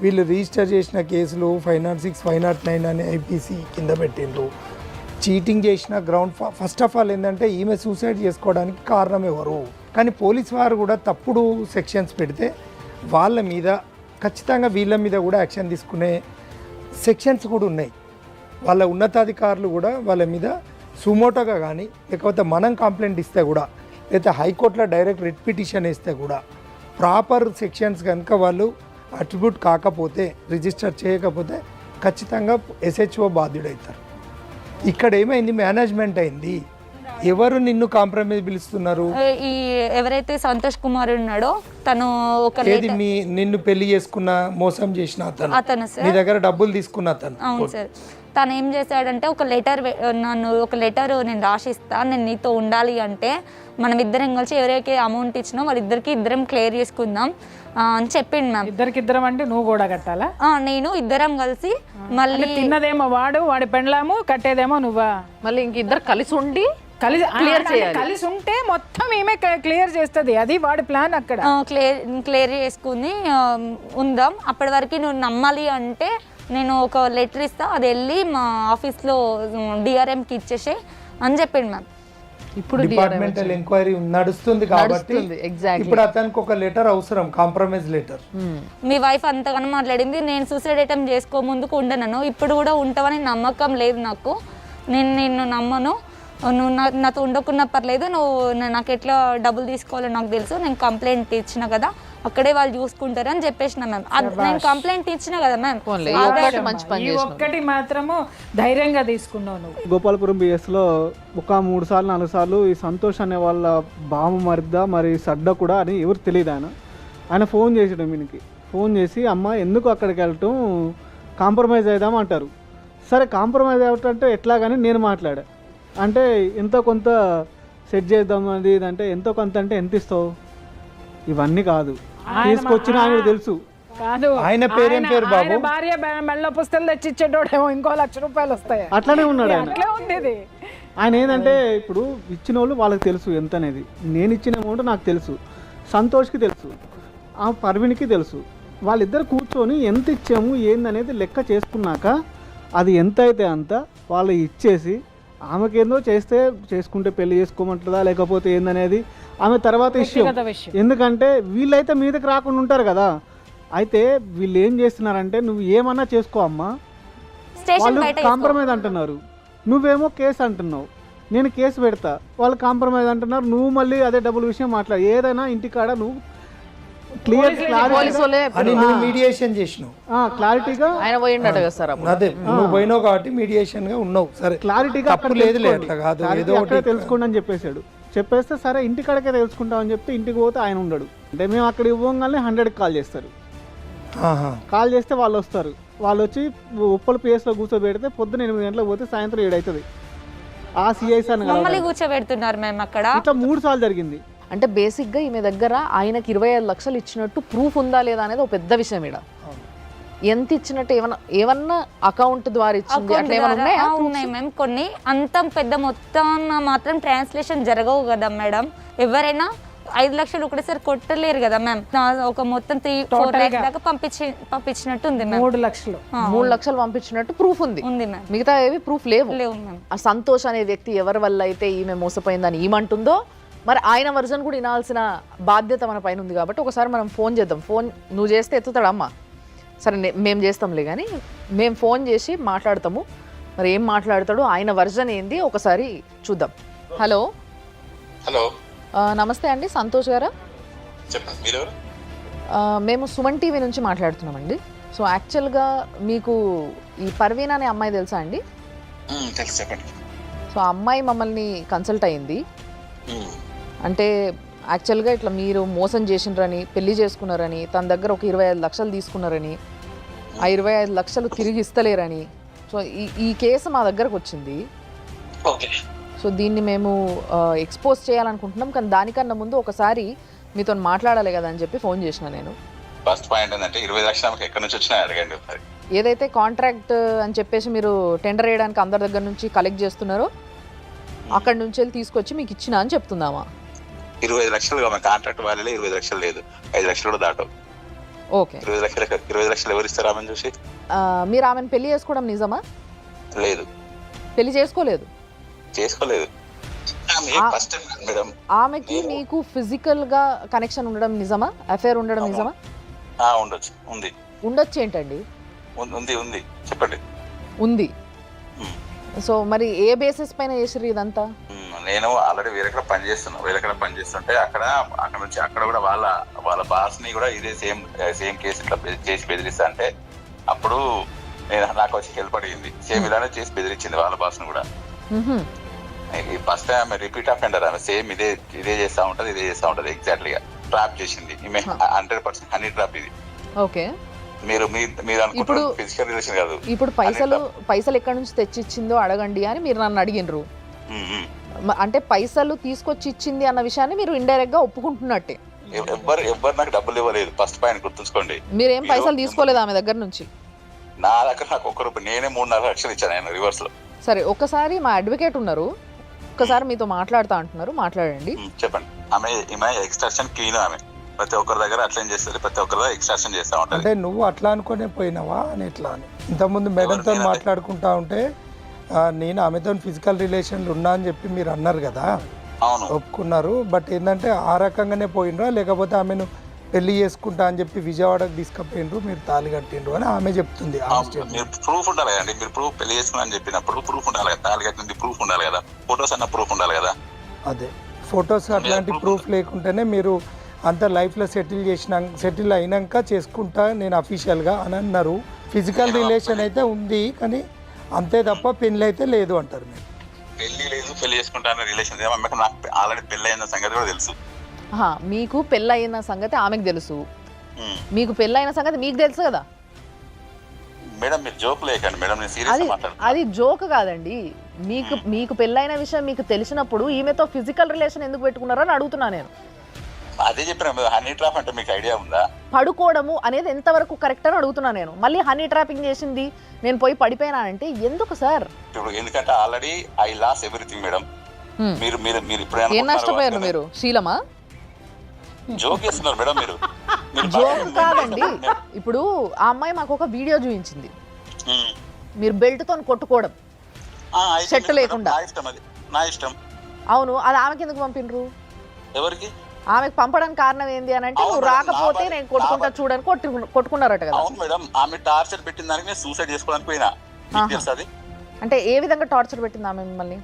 వీళ్ళు రిజిస్టర్ చేసిన కేసులు 506, 509 అనే ఐపీసీ కింద పెట్టిండ్రు. చీటింగ్ చేసిన గ్రౌండ్ ఫస్ట్ ఆఫ్ ఆల్ ఏంటంటే ఈమె సూసైడ్ చేసుకోవడానికి కారణం ఎవరు, కానీ పోలీస్ వారు కూడా తప్పుడు సెక్షన్స్ పెడితే వాళ్ళ మీద ఖచ్చితంగా వీళ్ళ మీద కూడా యాక్షన్ తీసుకునే సెక్షన్స్ కూడా ఉన్నాయి. వాళ్ళ ఉన్నతాధికారులు కూడా వాళ్ళ మీద సుమోటోగా కానీ లేకపోతే మనం కంప్లైంట్ ఇస్తే కూడా, లేకపోతే హైకోర్టులో డైరెక్ట్ రిట్ పిటిషన్ వేస్తే కూడా ప్రాపర్ సెక్షన్స్ కనుక వాళ్ళు అట్రిబ్యూట్ కాకపోతే, రిజిస్టర్ చేయకపోతే ఖచ్చితంగా ఎస్హెచ్ఓ బాధ్యుడవుతారు. ఇక్కడ ఏమైంది, మేనేజ్మెంట్ అయింది. ఎవరు నిన్ను కాంప్రమైజ్ పిలుస్తున్నారు? ఈ ఎవరైతే సంతోష్ కుమార్ ఉన్నాడో తను ఒక నిన్ను పెళ్లి చేసుకున్న మోసం చేసిన అతను నీ దగ్గర డబ్బులు తీసుకున్న అతను. అవును సార్. తను ఏం చేశాడంటే ఒక లెటర్ నేను రాసిస్తా, నేను నీతో ఉండాలి అంటే మనం ఇద్దరం కలిసి ఎవరైతే అమౌంట్ ఇచ్చినా వాళ్ళిద్దరికి ఇద్దరం క్లియర్ చేసుకుందాం అని చెప్పిండు మ్యామ్. ఇద్దరికిద్దరం అంటే నువ్వు కూడా కట్టాలా? నేను ఇద్దరం కలిసి మళ్ళీ తిన్నదేమో వాడి పెండ్లాము, కట్టేదేమో నువ్వా? మళ్ళీ ఇంక ఇద్దరు కలిసి ఉండి కలిసి ఉంటే మొత్తం ఏమే క్లియర్ చేస్తుంది, అది వాడి ప్లాన్. అక్కడ క్లియర్ చేసుకుని ఉందాం, అప్పటి వరకు నువ్వు నమ్మాలి అంటే నేను ఒక లెటర్ ఇస్తా, అది వెళ్ళి మా ఆఫీస్లో డిఆర్ఎంకి ఇచ్చేసే అని చెప్పిండు మ్యామ్. ఇప్పుడు డిపార్ట్మెంటల్ ఎంక్వైరీ నడుస్తుంది కాబట్టి ఇప్పుడు అతనికి ఒక లెటర్ అవసరం, కాంప్రమైజ్ లెటర్. మీ వైఫ్ అంతగానో మాట్లాడింది, నేను సూసైడ్ అటెంప్ట్ చేసుకో ముందుకు ఉండను, ఇప్పుడు కూడా ఉంటావని నమ్మకం లేదు నాకు, నేను నమ్మను, నువ్వు నాతో ఉండకున్నా పర్లేదు, నువ్వు నాకు ఎట్లా డబ్బులు తీసుకోవాలో నాకు తెలుసు, నేను కంప్లైంట్ ఇచ్చిన కదా అక్కడే వాళ్ళు చూసుకుంటారు అని చెప్పేసిన మ్యామ్. నేను కంప్లైంట్ ఇచ్చిన కదా మ్యామ్, ఒక్కటి మాత్రము ధైర్యంగా తీసుకున్నావు నువ్వు. గోపాలపురం బిఎస్లో ఒక 3 సార్లు 4 సార్లు ఈ సంతోష్ అనే వాళ్ళ బాము మరిద్దా మరి సడ్డ కూడా అని ఎవరు తెలియదు. ఆయన ఫోన్ చేసాడు వీనికి, ఫోన్ చేసి అమ్మ ఎందుకు అక్కడికి వెళ్ళటం, కాంప్రమైజ్ అవుదాం అంటారు. సరే కాంప్రమైజ్ అవ్వటంటే ఎట్లా కానీ నేను మాట్లాడా, అంటే ఎంతో కొంత సెట్ చేద్దాం అది ఇదంటే ఎంతో కొంత అంటే ఎంత ఇస్తావు, ఇవన్నీ కాదు తీసుకొచ్చిన ఆయన తెలుసు. కాదు ఆయన పేరేం పేరు బాబు, భార్య మెల్ల పుస్తకాలు తెచ్చిచ్చేటోడేమో ఇంకో 1,00,000 రూపాయలు వస్తాయి, అట్లానే ఉన్నాడు ఆయన. అట్లే ఉండేది ఆయన. ఏంటంటే ఇప్పుడు ఇచ్చిన వాళ్ళు వాళ్ళకి తెలుసు ఎంత అనేది, నేను ఇచ్చిన అమౌంట్ నాకు తెలుసు, సంతోష్కి తెలుసు, ఆ పర్వీన్కి తెలుసు. వాళ్ళిద్దరు కూర్చొని ఎంత ఇచ్చాము ఏందనేది లెక్క చేసుకున్నాక అది ఎంత అయితే అంత వాళ్ళు ఇచ్చేసి ఆమెకేందో చేస్తే చేసుకుంటే పెళ్లి చేసుకోమంటుందా లేకపోతే ఏందనేది ఆమె తర్వాత విషయం. ఎందుకంటే వీళ్ళైతే మీదకి రాకుండా ఉంటారు కదా. అయితే వీళ్ళు ఏం చేస్తున్నారంటే నువ్వు ఏమన్నా చేసుకో అమ్మా, వాళ్ళు కాంప్రమైజ్ అంటున్నారు, నువ్వేమో కేసు అంటున్నావు, నేను కేసు పెడతా, వాళ్ళు కాంప్రమైజ్ అంటున్నారు, నువ్వు మళ్ళీ అదే డబ్బుల విషయం మాట్లాడు. ఏదైనా ఇంటికాడ నువ్వు మీడియేషన్ చేసినావు, క్లారిటీగా ఆయన పోయిండట కదా సార్. అదే నువ్వు పోయినావు కాబట్టి మీడియేషన్ గా ఉన్నావు. సరే క్లారిటీగా తెలుసుకోండి అని చెప్పేశాడు. చెప్పేస్తే సరే ఇంటికాడకే తెలుసుకుంటామని చెప్తే ఇంటికి పోతే ఆయన ఉండడు. అంటే మేము అక్కడ ఇవ్వగానే 100కి కాల్ చేస్తారు, కాల్ చేస్తే వాళ్ళు వస్తారు. వాళ్ళు వచ్చి ఉప్పల పిఎస్లో కూర్చోబెడితే పొద్దున 8 గంటలకు పోతే సాయంత్రం 7 అవుతుంది. ఆ సిఐ సార్ మమ్మల్ని కూర్చోబెడుతున్నారు మేము అక్కడ. ఇట్లా 3 సార్లు జరిగింది. అంటే బేసిక్గా ఈమె దగ్గర ఆయనకి 25 లక్షలు ఇచ్చినట్టు ప్రూఫ్ ఉందా లేదా అనేది ఒక పెద్ద విషయం ఇక్కడ. ఎంత ఇచ్చినట్టు ఏమన్నా అకౌంట్ ద్వారా ఇచ్చింది అట్లా ఏమైనా ఉన్నాయా? ఉన్నాయి మేము కొన్ని. అంత పెద్ద మొత్తం మాత్రం ట్రాన్స్లేషన్ జరగవు కదా మేడం. ఎవరైనా 5 లక్షలు ఒకటేసారి కొట్టలేరు కదా మ్యామ్. ఒక మొత్తం 3-4 లాక్స్ దాకా పంపించినట్టు ఉంది మ్యామ్. 3 లక్షలు 3 లక్షలు పంపించినట్టు ప్రూఫ్ ఉంది మ్యామ్. మిగతా ఏవి ప్రూఫ్ లేవు మ్యామ్. ఆ సంతోష్ అనే వ్యక్తి ఎవరి వల్ల అయితే ఈమె మోసపోయిందని ఏమంటుందో మరి ఆయన వర్జన్ కూడా వినాల్సిన బాధ్యత మన పైన ఉంది. కాబట్టి ఒకసారి మనం ఫోన్ చేద్దాం. ఫోన్ నువ్వు చేస్తే ఎత్తుతాడు అమ్మ. సరే మేము చేస్తాంలే కానీ మేము ఫోన్ చేసి మాట్లాడతాము. మరి ఏం మాట్లాడతాడు, ఆయన వర్జన్ ఏంది ఒకసారి చూద్దాం. హలో హలో నమస్తే అండి, సంతోష్ గారా? చెప్పండి, మీరు ఎవరు? మేము సుమన్ టీవీ నుంచి మాట్లాడుతున్నామండి. సో యాక్చువల్గా మీకు ఈ పర్వీన్ అనే అమ్మాయి తెలుసా అండి? తెలుసు, చెప్పండి. సో ఆ అమ్మాయి మమ్మల్ని కన్సల్ట్ అయ్యింది. అంటే యాక్చువల్గా ఇట్లా మీరు మోసం చేసినారని, పెళ్లి చేసుకున్నారని, తన దగ్గర ఒక 25 లక్షలు తీసుకున్నారని, ఆ 25 లక్షలు తిరిగి ఇస్తలేరని. సో ఈ కేసు మా దగ్గరకు వచ్చింది. ఓకే. సో దీన్ని మేము ఎక్స్పోజ్ చేయాలనుకుంటున్నాం. కానీ దానికన్నా ముందు ఒకసారి మీతో మాట్లాడాలి కదా అని చెప్పి ఫోన్ చేసిన నేను. ఫస్ట్ పాయింట్ ఏంటంటే 20 లక్షలు ఆమెకు ఎక్కడి నుంచి వచ్చినా అడగండి ఒకసారి. ఏదైతే కాంట్రాక్ట్ అని చెప్పేసి మీరు టెండర్ వేయడానికి అందరి దగ్గర నుంచి కలెక్ట్ చేస్తున్నారో అక్కడి నుంచి వెళ్ళి తీసుకొచ్చి మీకు ఇచ్చినా అని చెప్తుందామా? 25 లక్షలు ఆమె కాంట్రాక్ట్ వాల్యూలే 20 లక్షలు లేదు, 5 లక్షలు కూడా దాటవు. ఓకే. 20 లక్షలు ఎవరు ఇస్తారు ఆమెను చూసి? మీరు ఆమెను పెళ్లి చేసుకోవడం నిజమా? లేదు, పెళ్లి చేసుకోలేదు. మేడం ఆమెకి మీకు ఫిజికల్ గా కనెక్షన్ ఉండడం నిజమా? అఫేర్ ఉండడం నిజమా? ఉండొచ్చు, ఉంది. ఉండొచ్చు ఏంటండి? ఉంది, చెప్పండి. ఉంది. సో మరి ఏ బేసిస్ పైన చేసిర్రు ఇదంతా? నేను ఆల్రెడీ వేరే పనిచేస్తుంటే అక్కడ నుంచి అక్కడ కూడా వాళ్ళ బాస్ ని కూడా ఇదే సేమ్ కేసు ఇట్లా చేసి బెదిరిస్తా అంటే అప్పుడు నాకు వచ్చి హెల్ప్ అడిగింది. సేమ్ ఇలానే చేసి బెదిరించింది వాళ్ళ బాస్ ని కూడా. ఫస్ట్ టైం ఆమె రిపీట్ అఫెండర్. ఆమె సేమ్ ఇదే చేస్తా ఉంటది ఎగ్జాక్ట్లీ గా. ట్రాప్ చేసింది ఈమె 100% హనీ ట్రాప్ ఇది. ఓకే. మీరు అనుకుంటారు ఫిజికల్ రిలేషన్ కాదు. ఇప్పుడు పైసలు ఎక్కడి నుంచి తెచ్చిచ్చిందో అడగండి అని మీరు నన్ను అడిగినరు. అంటే పైసలు తీసుకొచ్చి ఇచ్చింది అన్న విషయాన్ని మీరు ఇండైరెక్ట్ గా ఒప్పుకుంటున్నట్టే. ఎవ్వరు నాకు డబ్బులు ఇవ్వలేదు. ఫస్ట్ పాయింట్ గుర్తుంచుకోండి. మీరేం పైసలు తీసుకోలేదు ఆమె దగ్గర నుంచి? నా దగ్గర నాకు 1 రూపాయి, నేనే 3-4 లక్షలు ఇచ్చాను ఆయన రివర్స్ లో. సరే, ఒక్కసారి మా అడ్వకేట్ ఉన్నారు, ఒక్కసారి మీతో మాట్లాడుతా అంటున్నారు, మాట్లాడండి. చెప్పండి. ఈమె ఎక్స్ట్రాక్షన్ క్లీన్. ఆమె ప్రతి ఒక్కరి దగ్గర అట్లా చేస్తుంది, ప్రతి ఒక్కరి దగ్గర ఎక్స్ట్రాక్షన్ చేస్తా ఉంటుంది. అంటే నువ్వు అట్లా అనుకునే పోయినావా అని ఎట్లా అని ఇంతకుముందు మేడంతో మాట్లాడుకుంటా ఉంటే నేను ఆమెతో ఫిజికల్ రిలేషన్లు ఉన్నా అని చెప్పి మీరు అన్నారు కదా, ఒప్పుకున్నారు. బట్ ఏంటంటే ఆ రకంగానే పోయినరా, లేకపోతే ఆమెను పెళ్లి చేసుకుంటా అని చెప్పి విజయవాడకు తీసుకుపోయినరు, మీరు తాళి కట్టిండ్రు అని ఆమె చెప్తుంది. మీరు ప్రూఫ్ ఉండాలి కదండి. మీరు ప్రూఫ్ పెళ్లి చేసుకున్నా అని చెప్పినప్పుడు ప్రూఫ్ ఉండాలి కదా, తాళి కట్టింది ప్రూఫ్ ఉండాలి కదా, ఫొటోస్ అన్న ప్రూఫ్ ఉండాలి కదా. అదే ఫొటోస్ అట్లాంటి ప్రూఫ్ లేకుంటేనే మీరు అంత లైఫ్లో సెటిల్ అయినాక చేసుకుంటా నేను అఫీషియల్గా అని అన్నారు. ఫిజికల్ రిలేషన్ అయితే ఉంది కానీ అంతే తప్ప పెళ్లి అయితే లేదు అంటారు. మీరు పెళ్లి లేదు, పెళ్లి చేసుకుంటా అన్న రిలేషన్ నాకు ఆల్రెడీ పెళ్లి అయిన సంగతి కూడా తెలుసు. మీకు పెళ్ళయిన సంగతి ఆమెకు తెలుసు, మీకు పెళ్ళైన సంగతి మీకు తెలుసు కదా మేడం. మీరు జోక్ లేకండి మేడం, నేను సీరియస్ గా మాట్లాడుతున్నా. అది జోక్ కాదండి. మీకు పెళ్ళైన విషయం మీకు తెలిసినప్పుడు ఈమెతో ఫిజికల్ రిలేషన్ ఎందుకు పెట్టుకున్నారని అడుగుతున్నా నేను. అదే చెప్పిన హనీ ట్రాప్ అంటే మీకు ఐడియా ఉందా? పడుకోవడము అనేది ఎంతవరకు కరెక్ట్ అని అడుగుతున్నా నేను. మళ్ళీ హనీ ట్రాపింగ్ చేసింది నేను పోయి పడిపోయినానంటే ఎందుకు సార్? ఎందుకంటే already I lost everything madam. మీరు ఇప్పుడు ఏం నష్టపోయారు మీరు? శీలమా? జోక్ చేస్తున్నారు మేడం మీరు. జోక్ కాదండి. ఇప్పుడు ఆ అమ్మాయి మాకు ఒక వీడియో చూపించింది, మీరు బెల్ట్ తో కొట్టుకోవడం సెట్ లేకుండా. నా ఇష్టం. అవును, అది ఆమెకి ఎందుకు పంపిండ్రు? ఎవరికి? ఆమెకు పంపడానికి కారణం ఏంది అని అంటే నువ్వు రాకపోతే నేను కొట్టుకుంటా చూడని కొట్టుకున్నారట కదా. అవును మేడం, ఆమె టార్చర్ పెట్టిన దానికి నేను సూసైడ్ చేసుకోవడానికి పోయినా. అంటే ఏ విధంగా టార్చర్ పెట్టింది ఆమె మిమ్మల్ని?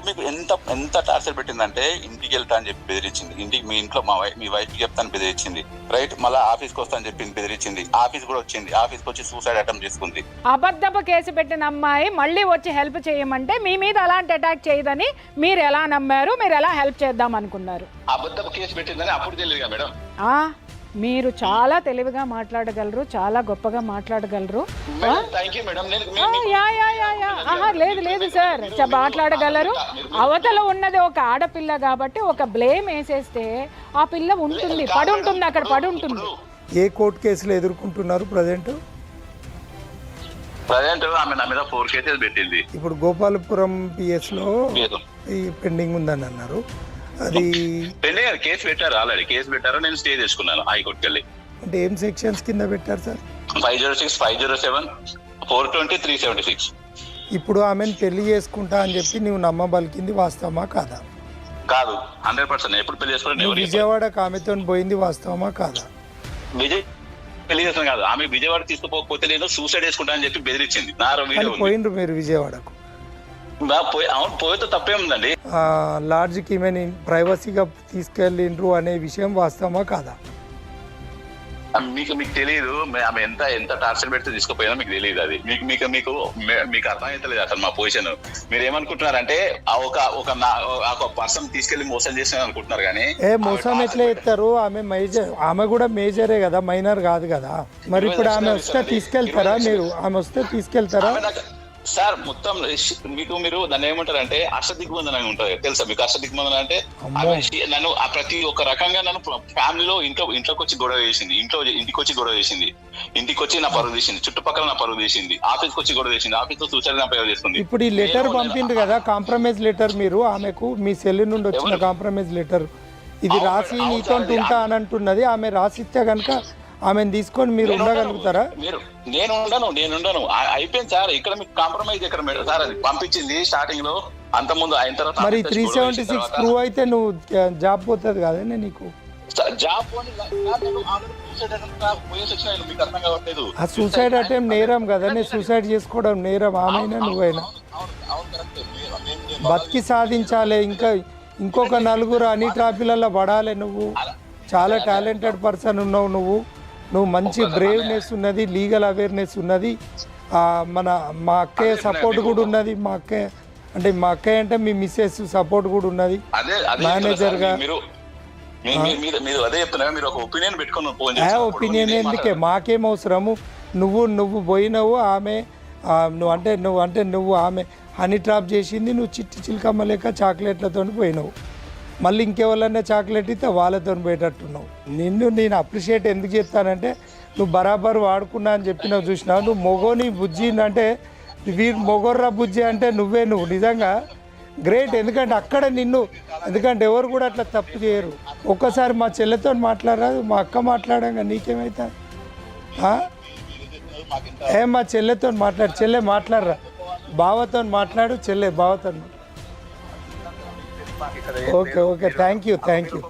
మీకు ఎంత టార్చర్ పెట్టిందంటే ఇంటికి వెళ్తా అని చెప్పి బెదిరించింది. ఇంటికి మీ ఇంట్లో మీ వైఫ్ చెప్తాను బెదిరించింది. రైట్, మళ్ళీ ఆఫీస్కి వస్తా అని చెప్పి బెదిరించింది. ఆఫీస్ కూడా వచ్చింది, ఆఫీస్కి వచ్చి సూసైడ్ అటెంప్ట్ చేసుకుంది. అబద్ధపు కేసు పెట్టిన అమ్మాయి మళ్ళీ వచ్చి హెల్ప్ చేయమంటే మీ మీద అలాంటి అటాక్ చేయదని మీరు ఎలా నమ్మారు? మీరు ఎలా హెల్ప్ చేద్దాం అనుకున్నారు? అబద్ధపు కేసు పెట్టిందని అప్పుడు తెలియదు మేడం. మీరు చాలా తెలివిగా మాట్లాడగలరు, చాలా గొప్పగా మాట్లాడగలరు. Thank you madam. లేదు లేదు సార్, మాట్లాడగలరు. అవతల ఉన్నది ఒక ఆడపిల్ల కాబట్టి ఒక బ్లేమ్ వేసేస్తే ఆ పిల్ల ఉంటుంది, పడి ఉంటుంది, అక్కడ పడి ఉంటుంది. ఏ కోర్టు కేసులు ఎదుర్కొంటున్నారు ప్రజెంట్? ఆమె నా మీద 4 కేసెస్ పెట్టింది. ఇప్పుడు గోపాలపురం PS లో ఈ పెండింగ్ ఉందని అన్నారు. అది పెండింగ్ కేసు పెట్టారు, ఆల్రెడీ కేసు పెట్టారు. నేను స్టే చేసుకున్నాను హైకోర్టుకి వెళ్ళి. అంటే ఏం సెక్షన్స్ కింద పెట్టారు సార్? 506, 507, 420, 376. ఇప్పుడు ఆమెను పెళ్లి చేసుకుంటా అని చెప్పి నువ్వు నమ్మబలికింది వాస్తవమా కాదా? కాదు, 100%. ఎప్పుడు పెళ్లి చేసుకోవడం విజయవాడకు ఆమెతో పోయింది వాస్తవమా కాదా? విజయ్ పెళ్లి చేస్తాను కాదు, ఆమె విజయవాడ తీసుకుపోకపోతే నేను సూసైడ్ చేసుకుంటా అని చెప్పి బెదిరించింది. నా వీడియో పోయిండ్రు మీరు విజయవాడకు? అవును, పోయితే తప్పేముందండి. లాడ్జ్కి ఈమెని ప్రైవసీగా తీసుకెళ్ళిండ్రు అనే విషయం వాస్తవమా కాదా? మీకు తెలియదు ఆమె ఎంత టార్చర్ పెడితే తీసుకుపోయినా మీకు తెలియదు. అది మీకు అర్థమైతలేదు అసలు మా పొజిషన్. మీరు ఏమనుకుంటున్నారంటే ఒక పర్సన్ తీసుకెళ్లి మోసం చేసిన అనుకుంటున్నారు కానీ మోసం ఎట్లా చేస్తారు? ఆమె కూడా మేజరే కదా, మైనర్ కాదు కదా. మరి ఇప్పుడు ఆమె వస్తే తీసుకెళ్తారా మీరు? ఆమె వస్తే తీసుకెళ్తారా సార్? మొత్తం మీరు దాన్ని ఏమంటారంటే అష్టదిగ్బంధన ఉంటుంది, తెలుసా మీకు? అష్టదిగ్బంధన అంటే నన్ను ప్రతి ఒక్క రకంగా నన్ను ఫ్యామిలీలో ఇంట్లోకి వచ్చి గొడవ చేసింది, ఇంటికి వచ్చి గొడవ చేసింది, ఇంటికి వచ్చి నా పరువు తీసింది, చుట్టుపక్కల నా పరువు తీసింది, ఆఫీస్కి వచ్చి గొడవ చేసింది, ఆఫీస్ లో సూసైడ్ నా ప్రయోగం చేస్తుంది. ఇప్పుడు ఈ లెటర్ పంపిండ్రు కదా, కాంప్రమైజ్ లెటర్, మీరు ఆమెకు మీ సెల్ నుండి వచ్చిన కాంప్రమైజ్ లెటర్ ఇది రాసి నీతో ఉంటా అని అంటున్నది. ఆమె రాసిస్తే కనుక ఆమెను తీసుకొని మీరు ఉండగలుగుతారా? నేను ఉండను. అయిపోయింది సార్. ఇక్కడ మీకు కాంప్రమైజ్ ఎక్కడ సార్? అది పంపించింది స్టార్టింగ్ లో, అంత ముందు అయిన తర్వాత. మరి 376 ప్రూవ్ అయితే నువ్వు జాబ్ పోతుంది కదా నీకు? జాబ్ ఆ సూసైడ్ అటెంప్ట్ నేరం కదా, నేను సూసైడ్ చేసుకోవడం నేరం. ఆమెనా నువ్వైనా బతికి సాధించాలి. ఇంకొక నలుగురు అన్ని ట్రాఫీలలో పడాలి. నువ్వు చాలా టాలెంటెడ్ పర్సన్ ఉన్నావు. నువ్వు మంచి బ్రేవ్నెస్ ఉన్నది, లీగల్ అవేర్నెస్ ఉన్నది. మా అక్కయ్య సపోర్ట్ కూడా ఉన్నది. మా అక్కయ్య అంటే మీ మిస్సెస్ సపోర్ట్ కూడా ఉన్నది మేనేజర్ గా. ఒపీనియన్ ఎందుకే? మాకేం అవసరము? నువ్వు పోయినావు, ఆమె నువ్వు ఆమె హనీ ట్రాప్ చేసింది, నువ్వు చిట్టి చిలకమ్మ లేక చాక్లెట్లతో పోయినావు. మళ్ళీ ఇంకెవరన్నా చాక్లెట్ ఇస్తే వాళ్ళతో పోయేటట్టున్నావు. నేను అప్రిషియేట్ ఎందుకు చేస్తానంటే నువ్వు బరాబర్ వాడుకున్నా అని చెప్పినావు, చూసినావు. నువ్వు మొగోని బుజ్జి అంటే వీరు మొగోర్రా బుజ్జి అంటే నువ్వు నిజంగా గ్రేట్. ఎందుకంటే అక్కడ ఎందుకంటే ఎవరు కూడా అట్లా తప్పు చేయరు. ఒక్కసారి మా చెల్లెతో మాట్లాడరాదు? మా అక్క మాట్లాడంగా నీకేమైతే? మా చెల్లెతో మాట్లాడు. చెల్లె మాట్లాడరా, బావతో మాట్లాడు. చెల్లె బావతో. Okay thank you.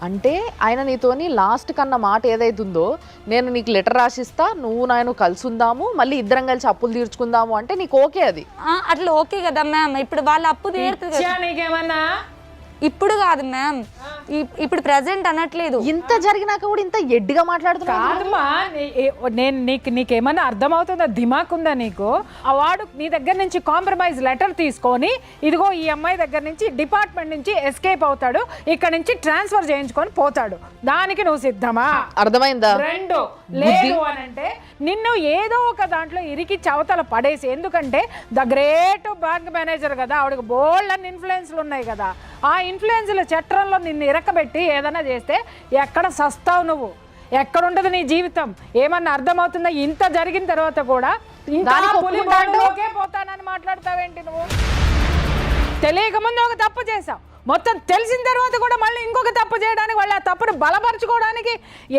అంటే ఆయన నీతోని లాస్ట్ కన్నా మాట ఏదైతుందో, నేను నీకు లెటర్ రాసిస్తా, నువ్వు నేను కలిసి ఉందాము, మళ్ళీ ఇద్దరం కలిసి అప్పులు తీర్చుకుందాము అంటే నీకు ఓకే? అది అట్లా ఓకే కదా మ్యామ్. ఇప్పుడు వాళ్ళ అప్పు తీరుతుంది. ఇప్పుడు కాదు మ్యామ్, ఇప్పుడు ప్రెసెంట్ అనట్లేదు. ఇంత జరిగినాక కూడా ఇంత ఎడ్డిగా మాట్లాడుతున్నా? నేను నీకేమన్నా అర్థమవుతుందా? దిమాక్ ఉందా నీకు? ఆ వాడు నీ దగ్గర నుంచి కాంప్రమైజ్ లెటర్ తీసుకొని ఇదిగో ఈ అమ్మాయి దగ్గర నుంచి డిపార్ట్మెంట్ నుంచి ఎస్కేప్ అవుతాడు, ఇక్కడ నుంచి ట్రాన్స్ఫర్ చేయించుకొని పోతాడు. దానికి నువ్వు సిద్ధమా? అర్థమైందా? రెండు లేదు అని అంటే నిన్ను ఏదో ఒక దాంట్లో ఇరికి చవతల పడేసి, ఎందుకంటే ద గ్రేట్ బ్యాంక్ మేనేజర్ కదా, ఆవిడకి బోల్డ్ అన్ని ఇన్ఫ్లుయెన్స్లు ఉన్నాయి కదా, ఆ ఇన్ఫ్లుయెన్స్ల చట్రంలో నిన్ను ఇరకబెట్టి ఏదైనా చేస్తే ఎక్కడ సస్తావు నువ్వు? ఎక్కడుంటది నీ జీవితం? ఏమన్నా అర్థమవుతుందా? ఇంత జరిగిన తర్వాత కూడా ఇంకా పులిబాటలోకే పోతానని మాట్లాడతావేంటి నువ్వు? తెలియక ముందు ఒక తప్పు చేసావు, మొత్తం తెలిసిన తర్వాత కూడా మళ్ళీ ఇంకొక తప్పు చేయడానికి, వాళ్ళు ఆ తప్పును బలపరచుకోవడానికి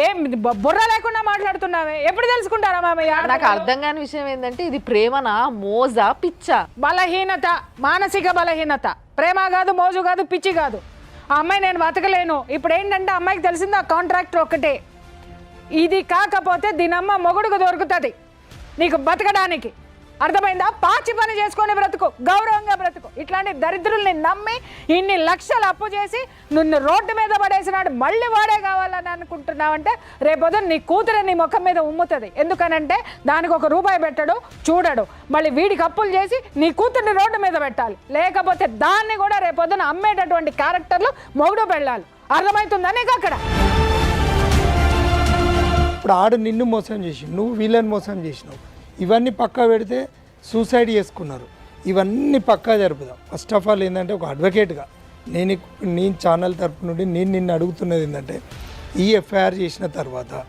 ఏం బుర్ర లేకుండా మాట్లాడుతున్నావే? ఎప్పుడు తెలుసుకుంటారా మామయ్య? నాకు అర్థం కాని విషయం ఏంటంటే, ఇది ప్రేమనా, మోజా, పిచ్చా? బలహీనత, మానసిక బలహీనత. ప్రేమ కాదు, మోజు కాదు, పిచ్చి కాదు. ఆ అమ్మాయి నేను బతకలేను. ఇప్పుడు ఏంటంటే అమ్మాయికి తెలిసింది ఆ కాంట్రాక్టర్ ఒకటే. ఇది కాకపోతే దీనమ్మ మొగుడుకు దొరుకుతుంది నీకు బతకడానికి. అర్థమైందా? పాచి పని చేసుకొని బ్రతుకు, గౌరవంగా బ్రతుకు. ఇట్లాంటి దరిద్రుల్ని నమ్మి ఇన్ని లక్షలు అప్పు చేసి నిన్ను రోడ్డు మీద పడేసినాడు, మళ్ళీ వాడే కావాలని అనుకుంటున్నావంటే రేపొద్దున నీ కూతురు నీ ముఖం మీద ఉమ్ముతుంది. ఎందుకనంటే దానికి ఒక రూపాయి పెట్టడు, చూడడు. మళ్ళీ వీడికి అప్పులు చేసి నీ కూతుర్ని రోడ్డు మీద పెట్టాలి, లేకపోతే దాన్ని కూడా రేపొద్దున అమ్మేటటువంటి క్యారెక్టర్లు మొగుడు పెళ్ళాలి. అర్థమవుతుందా నీకు? అక్కడ ఇప్పుడు ఆడు నిన్ను మోసం చేసి నువ్వు వీళ్ళని మోసం చేసినావు, ఇవన్నీ పక్కా పెడితే సూసైడ్ చేసుకున్నారు, ఇవన్నీ పక్కా జరుపుదాం. ఫస్ట్ ఆఫ్ ఆల్ ఏంటంటే ఒక అడ్వకేట్గా నేను ఛానల్ తరపు నుండి నేను నిన్ను అడుగుతున్నది ఏంటంటే, ఈ ఎఫ్ఐఆర్ చేసిన తర్వాత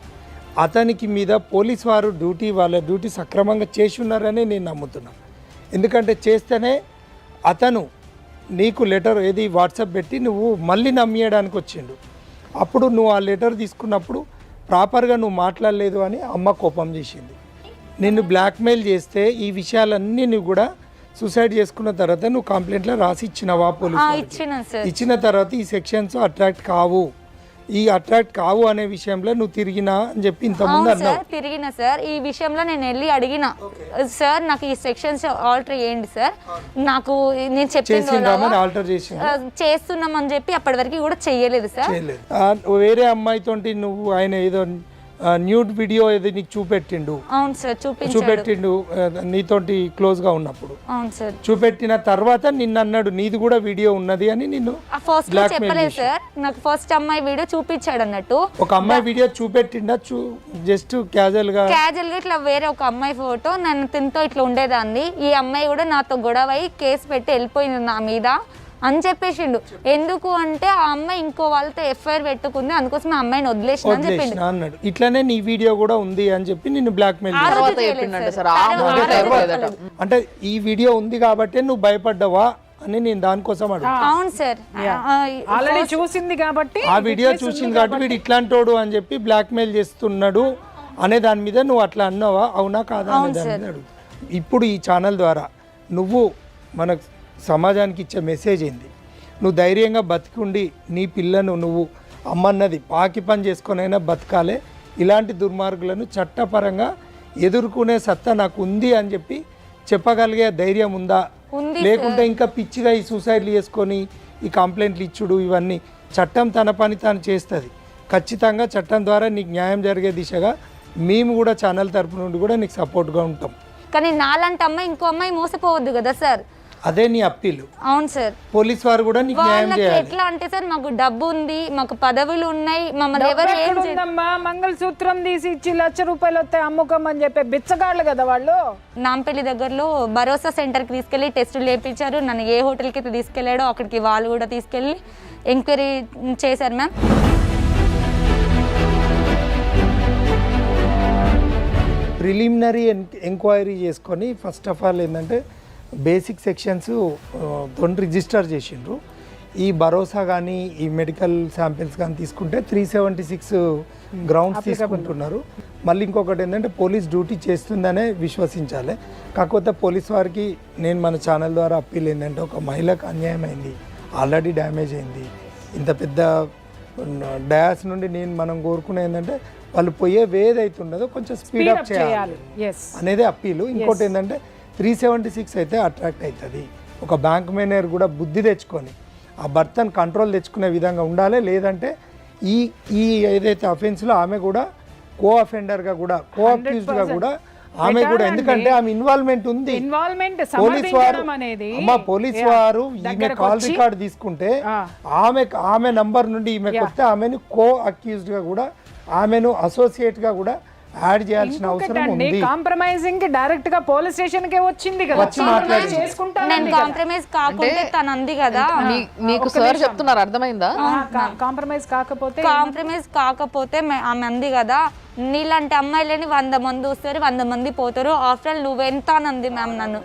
అతనికి మీద పోలీస్ వారు వాళ్ళ డ్యూటీ సక్రమంగా చేసి ఉన్నారని నేను నమ్ముతున్నాను. ఎందుకంటే చేస్తేనే అతను నీకు లెటర్ ఏది వాట్సాప్ పెట్టి నువ్వు మళ్ళీ నమ్మేయడానికి వచ్చిండు. అప్పుడు నువ్వు ఆ లెటర్ తీసుకున్నప్పుడు ప్రాపర్గా నువ్వు మాట్లాడలేదు అని అమ్మ కోపం చేసింది. నిన్ను బ్లాక్మెయిల్ చేస్తే ఈ విషయాలన్నీ నువ్వు కూడా సూసైడ్ చేసుకున్న తర్వాత నువ్వు కంప్లైంట్లో రాసి ఇచ్చినవా పోలీసు? ఇచ్చిన తర్వాత ఈ సెక్షన్స్ అట్రాక్ట్ కావు అనే విషయంలో నువ్వు తిరిగినా అని చెప్పి ఇంతకుముందు అన్నావు. తిరిగిన సార్, ఈ విషయంలో నేను వెళ్ళి అడిగిన సార్ నాకు ఈ సెక్షన్స్ ఆల్టర్ చేయండి సార్, నాకు నేను చెప్పింది ఆల్టర్ చేస్తున్నామని చెప్పి అప్పటి వరకు కూడా చెయ్యలేదు సార్. వేరే అమ్మాయితోటి నువ్వు ఆయన ఏదో న్యూడ్ వీడియో ఏదో నీకు చూపెట్టిండు. అవును సార్, చూపెట్టిండు నీతోటి క్లోజ్ గా ఉన్నప్పుడు. అవును సార్. చూపెట్టిన తర్వాత నిన్ను అన్నాడు నీది కూడా వీడియో ఉన్నది అని నిన్ను ఫస్ట్ చెప్పలేదు సార్. నాకు ఫస్ట్ అమ్మాయి వీడియో చూపించాడు అన్నట్టు. ఒక అమ్మాయి వీడియో చూపెట్టిండా? జస్ట్ క్యాజువల్ గా ఇట్లా వేరే ఒక అమ్మాయి ఫోటో, నన్ను తింతో ఇట్లా ఉండేదాన్ని, ఈ అమ్మాయి కూడా నాతో గొడవ అయి కేసు పెట్టి వెళ్ళిపోయింది నా మీద అని చెప్పేసిండు. ఎందుకు అంటే ఆ అమ్మాయి ఇంకో వాళ్ళతో ఎఫ్ఐఆర్ పెట్టుకుంది, అందుకోసం ఆ అమ్మాయిని వదిలేసిన అని చెప్పిండు అన్నాడు. ఇట్లానే నీ వీడియో కూడా ఉంది అని చెప్పి నిన్ను బ్లాక్ మెయిల్ అంటే ఈ వీడియో ఉంది కాబట్టి నువ్వు భయపడ్డావా అని నేను దానికోసం అడుగు. అవును సార్, ఆల్రెడీ చూసింది కాబట్టి ఆ వీడియో చూసింది కాబట్టి వీడు ఇట్లాంటోడు అని చెప్పి బ్లాక్ మెయిల్ చేస్తున్నాడు అనే దాని మీద నువ్వు అట్లా అన్నావా, అవునా కాదా అనే దాని మీద అడుగు. ఇప్పుడు ఈ ఛానల్ ద్వారా నువ్వు మనకు సమాజానికి ఇచ్చే మెసేజ్ ఏంది? నువ్వు ధైర్యంగా బతికుండి నీ పిల్లను నువ్వు అమ్మన్నది పాకి పని చేసుకొనైనా బతకాలే. ఇలాంటి దుర్మార్గులను చట్టపరంగా ఎదుర్కొనే సత్తా నాకు ఉంది అని చెప్పి చెప్పగలిగే ధైర్యం ఉందా? లేకుంటే ఇంకా పిచ్చిగా ఈ సూసైడ్లు చేసుకొని ఈ కంప్లైంట్లు ఇచ్చుడు ఇవన్నీ చట్టం తన పని తాను చేస్తుంది. ఖచ్చితంగా చట్టం ద్వారా నీకు న్యాయం జరిగే దిశగా మేము కూడా ఛానల్ తరపు నుండి కూడా నీకు సపోర్ట్గా ఉంటాం. కానీ నాలాంటి అమ్మాయి ఇంకో అమ్మాయి మోసపోవద్దు కదా సార్. అదే నీ అప్పీలు. అవును సార్. పోలీస్ వారు కూడా నీకు న్యాయం చేయాలి. ఎట్లా అంటే సార్ మాకు డబ్బు ఉంది, మాకు పదవులు ఉన్నాయి, మమ్మల్ని ఎవరు ఏం ఉందమ్మా, మంగళసూత్రం తీసి ఇచ్చి ₹1,00,000 వస్తే అమ్ముకోమని చెప్పే బిచ్చగాళ్ళు కదా వాళ్ళు. నాంపల్లి దగ్గరలో భరోసా సెంటర్కి తీసుకెళ్ళి టెస్టులు చేయించారు. నన్ను ఏ హోటల్కి అయితే తీసుకెళ్ళాడో అక్కడికి వాళ్ళు కూడా తీసుకెళ్ళి ఎంక్వైరీ చేశారు మ్యామ్. ప్రిలిమినరీ ఎంక్వైరీ చేసుకొని ఫస్ట్ ఆఫ్ ఆల్ ఏంటంటే బేసిక్ సెక్షన్స్ తోటి రిజిస్టర్ చేసిండ్రు. ఈ భరోసా కానీ ఈ మెడికల్ శాంపిల్స్ కానీ తీసుకుంటే 376 గ్రౌండ్స్ తీసుకుంటున్నారు. మళ్ళీ ఇంకొకటి ఏంటంటే పోలీస్ డ్యూటీ చేస్తుందనే విశ్వసించాలి. కాకపోతే పోలీస్ వారికి నేను మన ఛానల్ ద్వారా అప్పీల్ ఏంటంటే, ఒక మహిళకు అన్యాయం అయింది, ఆల్రెడీ డ్యామేజ్ అయింది, ఇంత పెద్ద డయాస్ నుండి మనం కోరుకునే ఏంటంటే వాళ్ళు పోయే వేది అవుతుండదో కొంచెం స్పీడప్ చేయాలి అనేది అప్పీలు. ఇంకోటి ఏంటంటే 376 అయితే అట్రాక్ట్ అవుతుంది. ఒక బ్యాంక్ మేనేజర్ కూడా బుద్ధి తెచ్చుకొని ఆ భర్తను కంట్రోల్ తెచ్చుకునే విధంగా ఉండాలి. లేదంటే ఈ ఏదైతే అఫెన్స్లో ఆమె కూడా కో అఫెండర్గా కూడా కో అక్యూజ్డ్గా కూడా ఆమె కూడా, ఎందుకంటే ఆమె ఇన్వాల్వ్మెంట్ ఉంది. పోలీస్ వారు ఈమె కాల్ రికార్డ్ తీసుకుంటే ఆమె నంబర్ నుండి ఈమెకు వస్తే ఆమెను కో అక్యూజ్డ్గా కూడా ఆమెను అసోసియేట్గా కూడా యాడ్ చేయాల్సిన అవసరం ఉంది. కాంప్రమైజింగ్ కి డైరెక్ట్ గా పోలీస్ స్టేషన్ కే వచ్చింది కదా, నేను కాంప్రమైజ్ కాకుంటే తన అంది కదా. మీకు సార్ చెప్తున్నారు, అర్థమైందా? కాంప్రమైజ్ కాకపోతే ఆమె అంది కదా, నీలాంటి అమ్మాయిలని 100 మంది వస్తారు, 100 మంది పోతారు, ఆఫ్టర్ ఆల్ నువ్వెంత అని అంది మ్యామ్ నన్ను.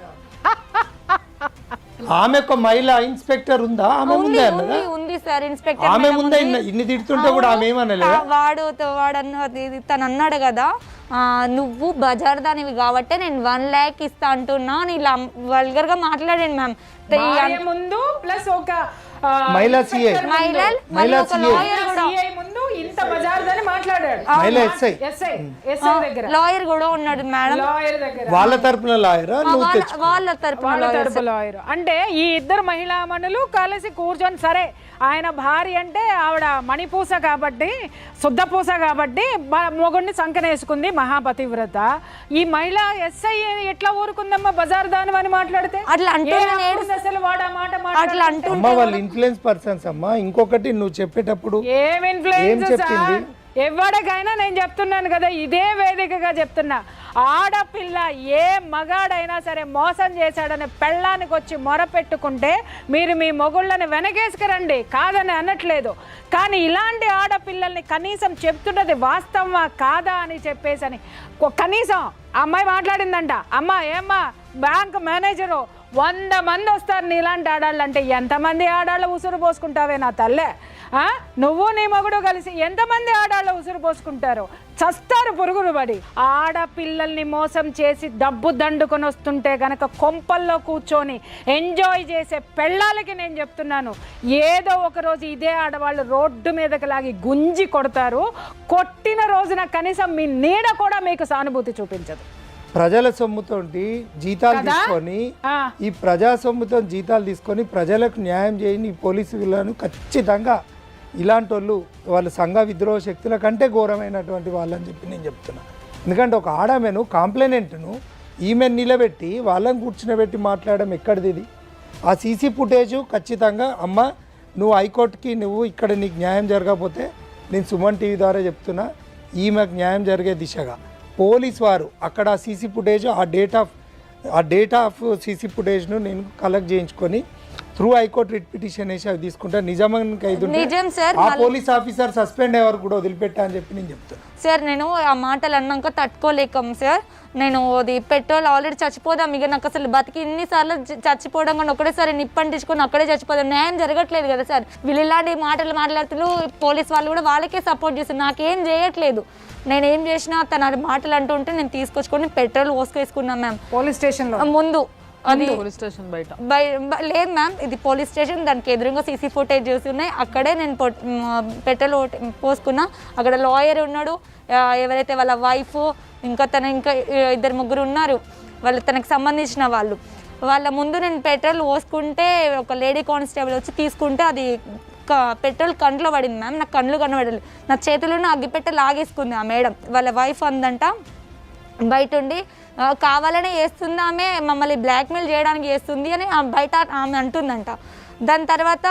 ఆమె ఒక మహిళా ఇన్స్పెక్టర్ ఉందా? ఆమె ముందే అన్నదా? ఉంది సార్ ఇన్స్పెక్టర్. ఆమె ముందే ఇన్ని తిడుతుంటే కూడా ఆమె ఏమనలేదా? వాడు తను అన్నాడు కదా, నువ్వు బజార్ దానివి కాబట్టి నేను 1 lakh ఇస్తా అంటున్నా అని ఇలా వల్గర్ గా మాట్లాడాను మ్యామ్. ముందు ప్లస్ ఒక మహిళా సిఐ ముందు ఇంత బజార్ దాని మాట్లాడాడు. మహిళా ఎస్ఐ లాయర్ కూడా ఉన్నాడు మేడం. వాళ్ళ తరపున లాయర్, వాళ్ళ తరపున లాయర్. అంటే ఈ ఇద్దరు మహిళామణులు కలిసి కూర్చొని, సరే ఆయన భార్య అంటే ఆవిడ మణిపూస కాబట్టి, శుద్ధపూస కాబట్టి మొగుడిని సంకనేసుకుంది, మహాపతివ్రత. ఈ మహిళా ఎస్ఐ ఎట్లా ఊరుకుందమ్మా బజార్ దాని అని మాట్లాడితే? అట్లా అంటే అసలు వాడు ఆ మాట అట్లా అంటూ వాళ్ళు ఇన్ఫ్లుయెన్స్ పర్సన్స్ అమ్మా. ఇంకొకటి నువ్వు చెప్పేటప్పుడు ఏం ఇన్ఫ్లుయెన్స్ చెప్పింది? ఎవరికైనా నేను చెప్తున్నాను కదా, ఇదే వేదికగా చెప్తున్నా, ఆడపిల్ల ఏ మగాడైనా సరే మోసం చేశాడని పెళ్ళానికి వచ్చి మొరపెట్టుకుంటే మీరు మీ మొగుళ్ళని వెనకేసుకురండి, కాదని అనట్లేదు. కానీ ఇలాంటి ఆడపిల్లల్ని కనీసం చెప్తున్నది వాస్తవమా కాదా అని చెప్పేసని కనీసం అమ్మాయి మాట్లాడిందంట, అమ్మ ఏమ్మా బ్యాంక్ మేనేజరు 100 మంది వస్తారు నీలాంటి ఆడాళ్ళు అంటే ఎంతమంది ఆడాళ్ళు ఉసురు పోసుకుంటావే నా తల్లే? నువ్వు నీ మగుడు కలిసి ఎంతమంది ఆడాళ్ళు ఉసురు పోసుకుంటారు, చస్తారు పురుగులు పడి. ఆడపిల్లల్ని మోసం చేసి డబ్బు దండుకొని వస్తుంటే గనక కొంపల్లో కూర్చొని ఎంజాయ్ చేసే పెళ్ళాలకి నేను చెప్తున్నాను, ఏదో ఒక రోజు ఇదే ఆడవాళ్ళు రోడ్డు మీదకి లాగి గుంజి కొడతారు. కొట్టిన రోజున కనీసం మీ నీడ కూడా మీకు సానుభూతి చూపించదు. ప్రజల సొమ్ముతో జీతాలు తీసుకొని, ఈ ప్రజా సొమ్ముతో జీతాలు తీసుకొని ప్రజలకు న్యాయం చేయని ఈ పోలీసులను ఖచ్చితంగా ఇలాంటి వాళ్ళ సంఘ విద్రోహ శక్తుల కంటే ఘోరమైనటువంటి వాళ్ళని చెప్పి నేను చెప్తున్నా. ఎందుకంటే ఒక ఆడమెను కాంప్లైనెంట్ను ఈమెను నిలబెట్టి వాళ్ళని కూర్చునబెట్టి మాట్లాడడం ఎక్కడిది? ఇది ఆ సీసీ ఫుటేజ్ ఖచ్చితంగా అమ్మ నువ్వు హైకోర్టుకి నువ్వు ఇక్కడ నీకు న్యాయం జరగకపోతే నేను సుమన్ టీవీ ద్వారా చెప్తున్నా, ఈమెకు న్యాయం జరిగే దిశగా పోలీస్ వారు అక్కడ సీసీ ఫుటేజ్ ఆ డేటా ఆఫ్ సీసీ ఫుటేజ్ను నేను కలెక్ట్ చేయించుకొని త్రూ హైకోర్టు రిట్ పిటిషన్ వేసి అవి తీసుకుంటా. నిజానికి అయితే ఆ పోలీస్ ఆఫీసర్ సస్పెండ్ అయ్యే వరకు కూడా వదిలిపెట్టా అని చెప్పి నేను చెప్తాను. సార్ నేను ఆ మాటలు అన్నాక తట్టుకోలేకం సార్, నేను అది పెట్రోల్ ఆల్రెడీ చచ్చిపోదాం, ఇక నాకు అసలు బతికి ఇన్నిసార్లు చచ్చిపోవడం కానీ ఒకటేసారి నిప్పంటించుకొని అక్కడే చచ్చిపోదాం, న్యాయం జరగట్లేదు కదా సార్. వీళ్ళు ఇలాంటి మాటలు మాట్లాడుతున్నారు, పోలీస్ వాళ్ళు కూడా వాళ్ళకే సపోర్ట్ చేస్తారు, నాకేం చేయట్లేదు. నేనేం చేసినా తన మాటలు అంటుంటే నేను తీసుకొచ్చుకొని పెట్రోల్ పోసుకేసుకున్నాను మ్యామ్ పోలీస్ స్టేషన్లో ముందు. అది పోలీస్ స్టేషన్ బయట లేదు మ్యామ్, ఇది పోలీస్ స్టేషన్, దానికి ఎదురుగా సీసీ ఫుటేజ్ చూసి ఉన్నాయి. అక్కడే నేను పెట్రోల్ పోసుకున్నా. అక్కడ లాయర్ ఉన్నాడు, ఎవరైతే వాళ్ళ వైఫ్ ఇంకా ఇంకా 2-3 ఉన్నారు, వాళ్ళు తనకు సంబంధించిన వాళ్ళు. వాళ్ళ ముందు నేను పెట్రోల్ పోసుకుంటే ఒక లేడీ కానిస్టేబుల్ వచ్చి తీసుకుంటే అది పెట్రోల్ కంట్లో పడింది మ్యామ్. నాకు కళ్ళు కనబడలేదు, నా చేతిలోనే అగ్గిపెట్ట లాగేసుకుంది ఆ మేడం. వాళ్ళ వైఫ్ అందంట బయట ఉండి కావాలనే చేస్తుంది, ఆమె మమ్మల్ని బ్లాక్మెయిల్ చేయడానికి చేస్తుంది అని బయట ఆమె అంటుందంట. దాని తర్వాత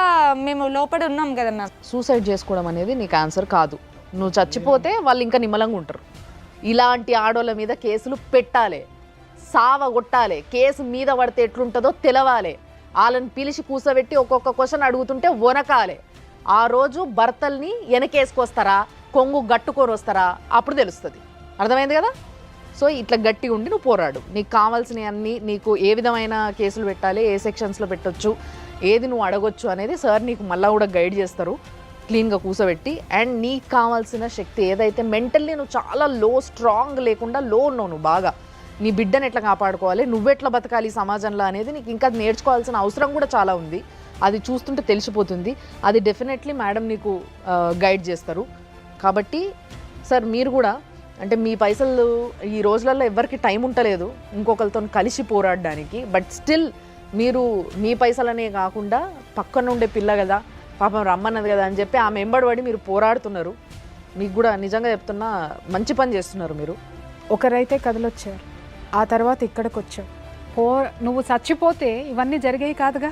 మేము లోపల ఉన్నాం కదా మ్యామ్. సూసైడ్ చేసుకోవడం అనేది నీకు ఆన్సర్ కాదు. నువ్వు చచ్చిపోతే వాళ్ళు ఇంకా నిమ్మలంగా ఉంటారు. ఇలాంటి ఆడోళ్ళ మీద కేసులు పెట్టాలి, సావగొట్టాలి, కేసు మీద పడితే ఎట్లుంటుందో తెలవాలి. వాళ్ళని పిలిచి కూసబెట్టి ఒక్కొక్క క్వశ్చన్ అడుగుతుంటే వనకాలి. ఆ రోజు భర్తల్ని వెనకేసుకొస్తారా, కొంగు గట్టుకొని వస్తారా, అప్పుడు తెలుస్తుంది. అర్థమైంది కదా? సో ఇట్లా గట్టిగా ఉండి నువ్వు పోరాడు. నీకు కావాల్సినవి అన్నీ, నీకు ఏ విధమైన కేసులు పెట్టాలి, ఏ సెక్షన్స్లో పెట్టొచ్చు, ఏది నువ్వు అడగొచ్చు అనేది సార్ నీకు మళ్ళీ కూడా గైడ్ చేస్తారు క్లీన్గా కూసబెట్టి. అండ్ నీకు కావాల్సిన శక్తి ఏదైతే మెంటల్లీ నువ్వు చాలా స్ట్రాంగ్ లేకుండా ఉన్నావు, నువ్వు బాగా నీ బిడ్డను ఎట్లా కాపాడుకోవాలి, నువ్వెట్లా బతకాలి సమాజంలో అనేది నీకు ఇంకా నేర్చుకోవాల్సిన అవసరం కూడా చాలా ఉంది. అది చూస్తుంటే తెలిసిపోతుంది. అది డెఫినెట్లీ మేడం నీకు గైడ్ చేస్తారు. కాబట్టి సార్ మీరు కూడా అంటే మీ పైసలు ఈ రోజులలో ఎవరికి టైం ఉంటలేదు ఇంకొకరితో కలిసి పోరాడడానికి. బట్ స్టిల్ మీరు మీ పైసలనే కాకుండా పక్కన ఉండే పిల్ల కదా, పాపం రమ్మన్నది కదా అని చెప్పి ఆమె ఎంబడబడి మీరు పోరాడుతున్నారు. మీకు కూడా నిజంగా చెప్తున్నా మంచి పని చేస్తున్నారు మీరు. ఒకరైతే కథలొచ్చారు, ఆ తర్వాత ఇక్కడికి వచ్చావు. నువ్వు చచ్చిపోతే ఇవన్నీ జరిగేవి కాదుగా,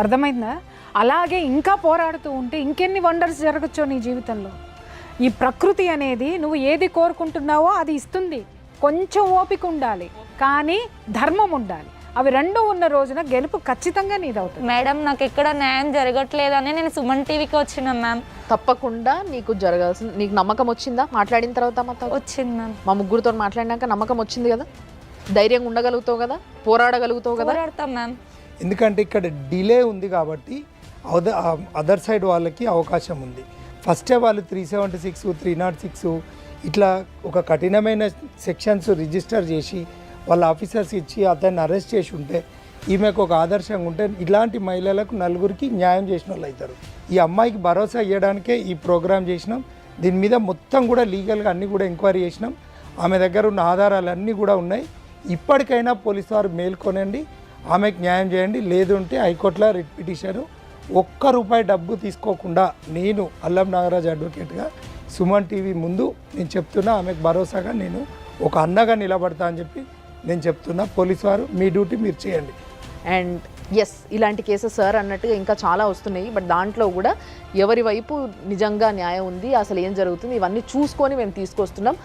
అర్థమైందా? అలాగే ఇంకా పోరాడుతూ ఉంటే ఇంకెన్ని వండర్స్ జరగచ్చో నీ జీవితంలో. ఈ ప్రకృతి అనేది నువ్వు ఏది కోరుకుంటున్నావో అది ఇస్తుంది. కొంచెం ఓపిక ఉండాలి, కానీ ధర్మం ఉండాలి. అవి రెండు ఉన్న రోజున గెలుపు ఖచ్చితంగా నీదవుతుంది. మేడం నాకు ఎక్కడ న్యాయం జరగట్లేదని నేను సుమన్ టీవీకి వచ్చిన మ్యామ్. తప్పకుండా నీకు జరగాల్సింది. నీకు నమ్మకం వచ్చిందా మాట్లాడిన తర్వాత? వచ్చింది మ్యామ్. మా ముగ్గురితో మాట్లాడినాక నమ్మకం వచ్చింది కదా, ధైర్యంగా ఉండగలుగుతావు కదా, పోరాడగలుగుతావు కదా? పోరాడతాం మ్యామ్. ఎందుకంటే ఇక్కడ డిలే ఉంది కాబట్టి అదర్ సైడ్ వాళ్ళకి అవకాశం ఉంది. ఫస్టే వాళ్ళు 376, 306 ఇట్లా ఒక కఠినమైన సెక్షన్స్ రిజిస్టర్ చేసి వాళ్ళ ఆఫీసర్స్ ఇచ్చి అతన్ని అరెస్ట్ చేసి ఉంటే ఈమెకు ఒక ఆదర్శంగా ఉంటే ఇలాంటి మహిళలకు 4 న్యాయం చేసిన వాళ్ళు అవుతారు. ఈ అమ్మాయికి భరోసా ఇవ్వడానికే ఈ ప్రోగ్రామ్ చేసినాం. దీని మీద మొత్తం కూడా లీగల్గా అన్నీ కూడా ఎంక్వైరీ చేసినాం. ఆమె దగ్గర ఉన్న ఆధారాలు అన్నీ కూడా ఉన్నాయి. ఇప్పటికైనా పోలీసు వారు మేల్కొనండి, ఆమెకు న్యాయం చేయండి. లేదు అంటే హైకోర్టులో రిట్ పిటిషన్, ₹1 డబ్బు తీసుకోకుండా నేను అల్లం నాగరాజ్ అడ్వకేట్గా సుమన్ టీవీ ముందు నేను చెప్తున్నా, ఆమెకు భరోసాగా నేను ఒక అన్నగా నిలబడతా అని చెప్పి నేను చెప్తున్నా. పోలీసు వారు మీ డ్యూటీ మీరు చేయండి. అండ్ ఎస్, ఇలాంటి కేసెస్ సార్ అన్నట్టుగా ఇంకా చాలా వస్తున్నాయి. బట్ దాంట్లో కూడా ఎవరి వైపు నిజంగా న్యాయం ఉంది, అసలు ఏం జరుగుతుంది, ఇవన్నీ చూసుకొని మేము తీసుకొస్తున్నాం.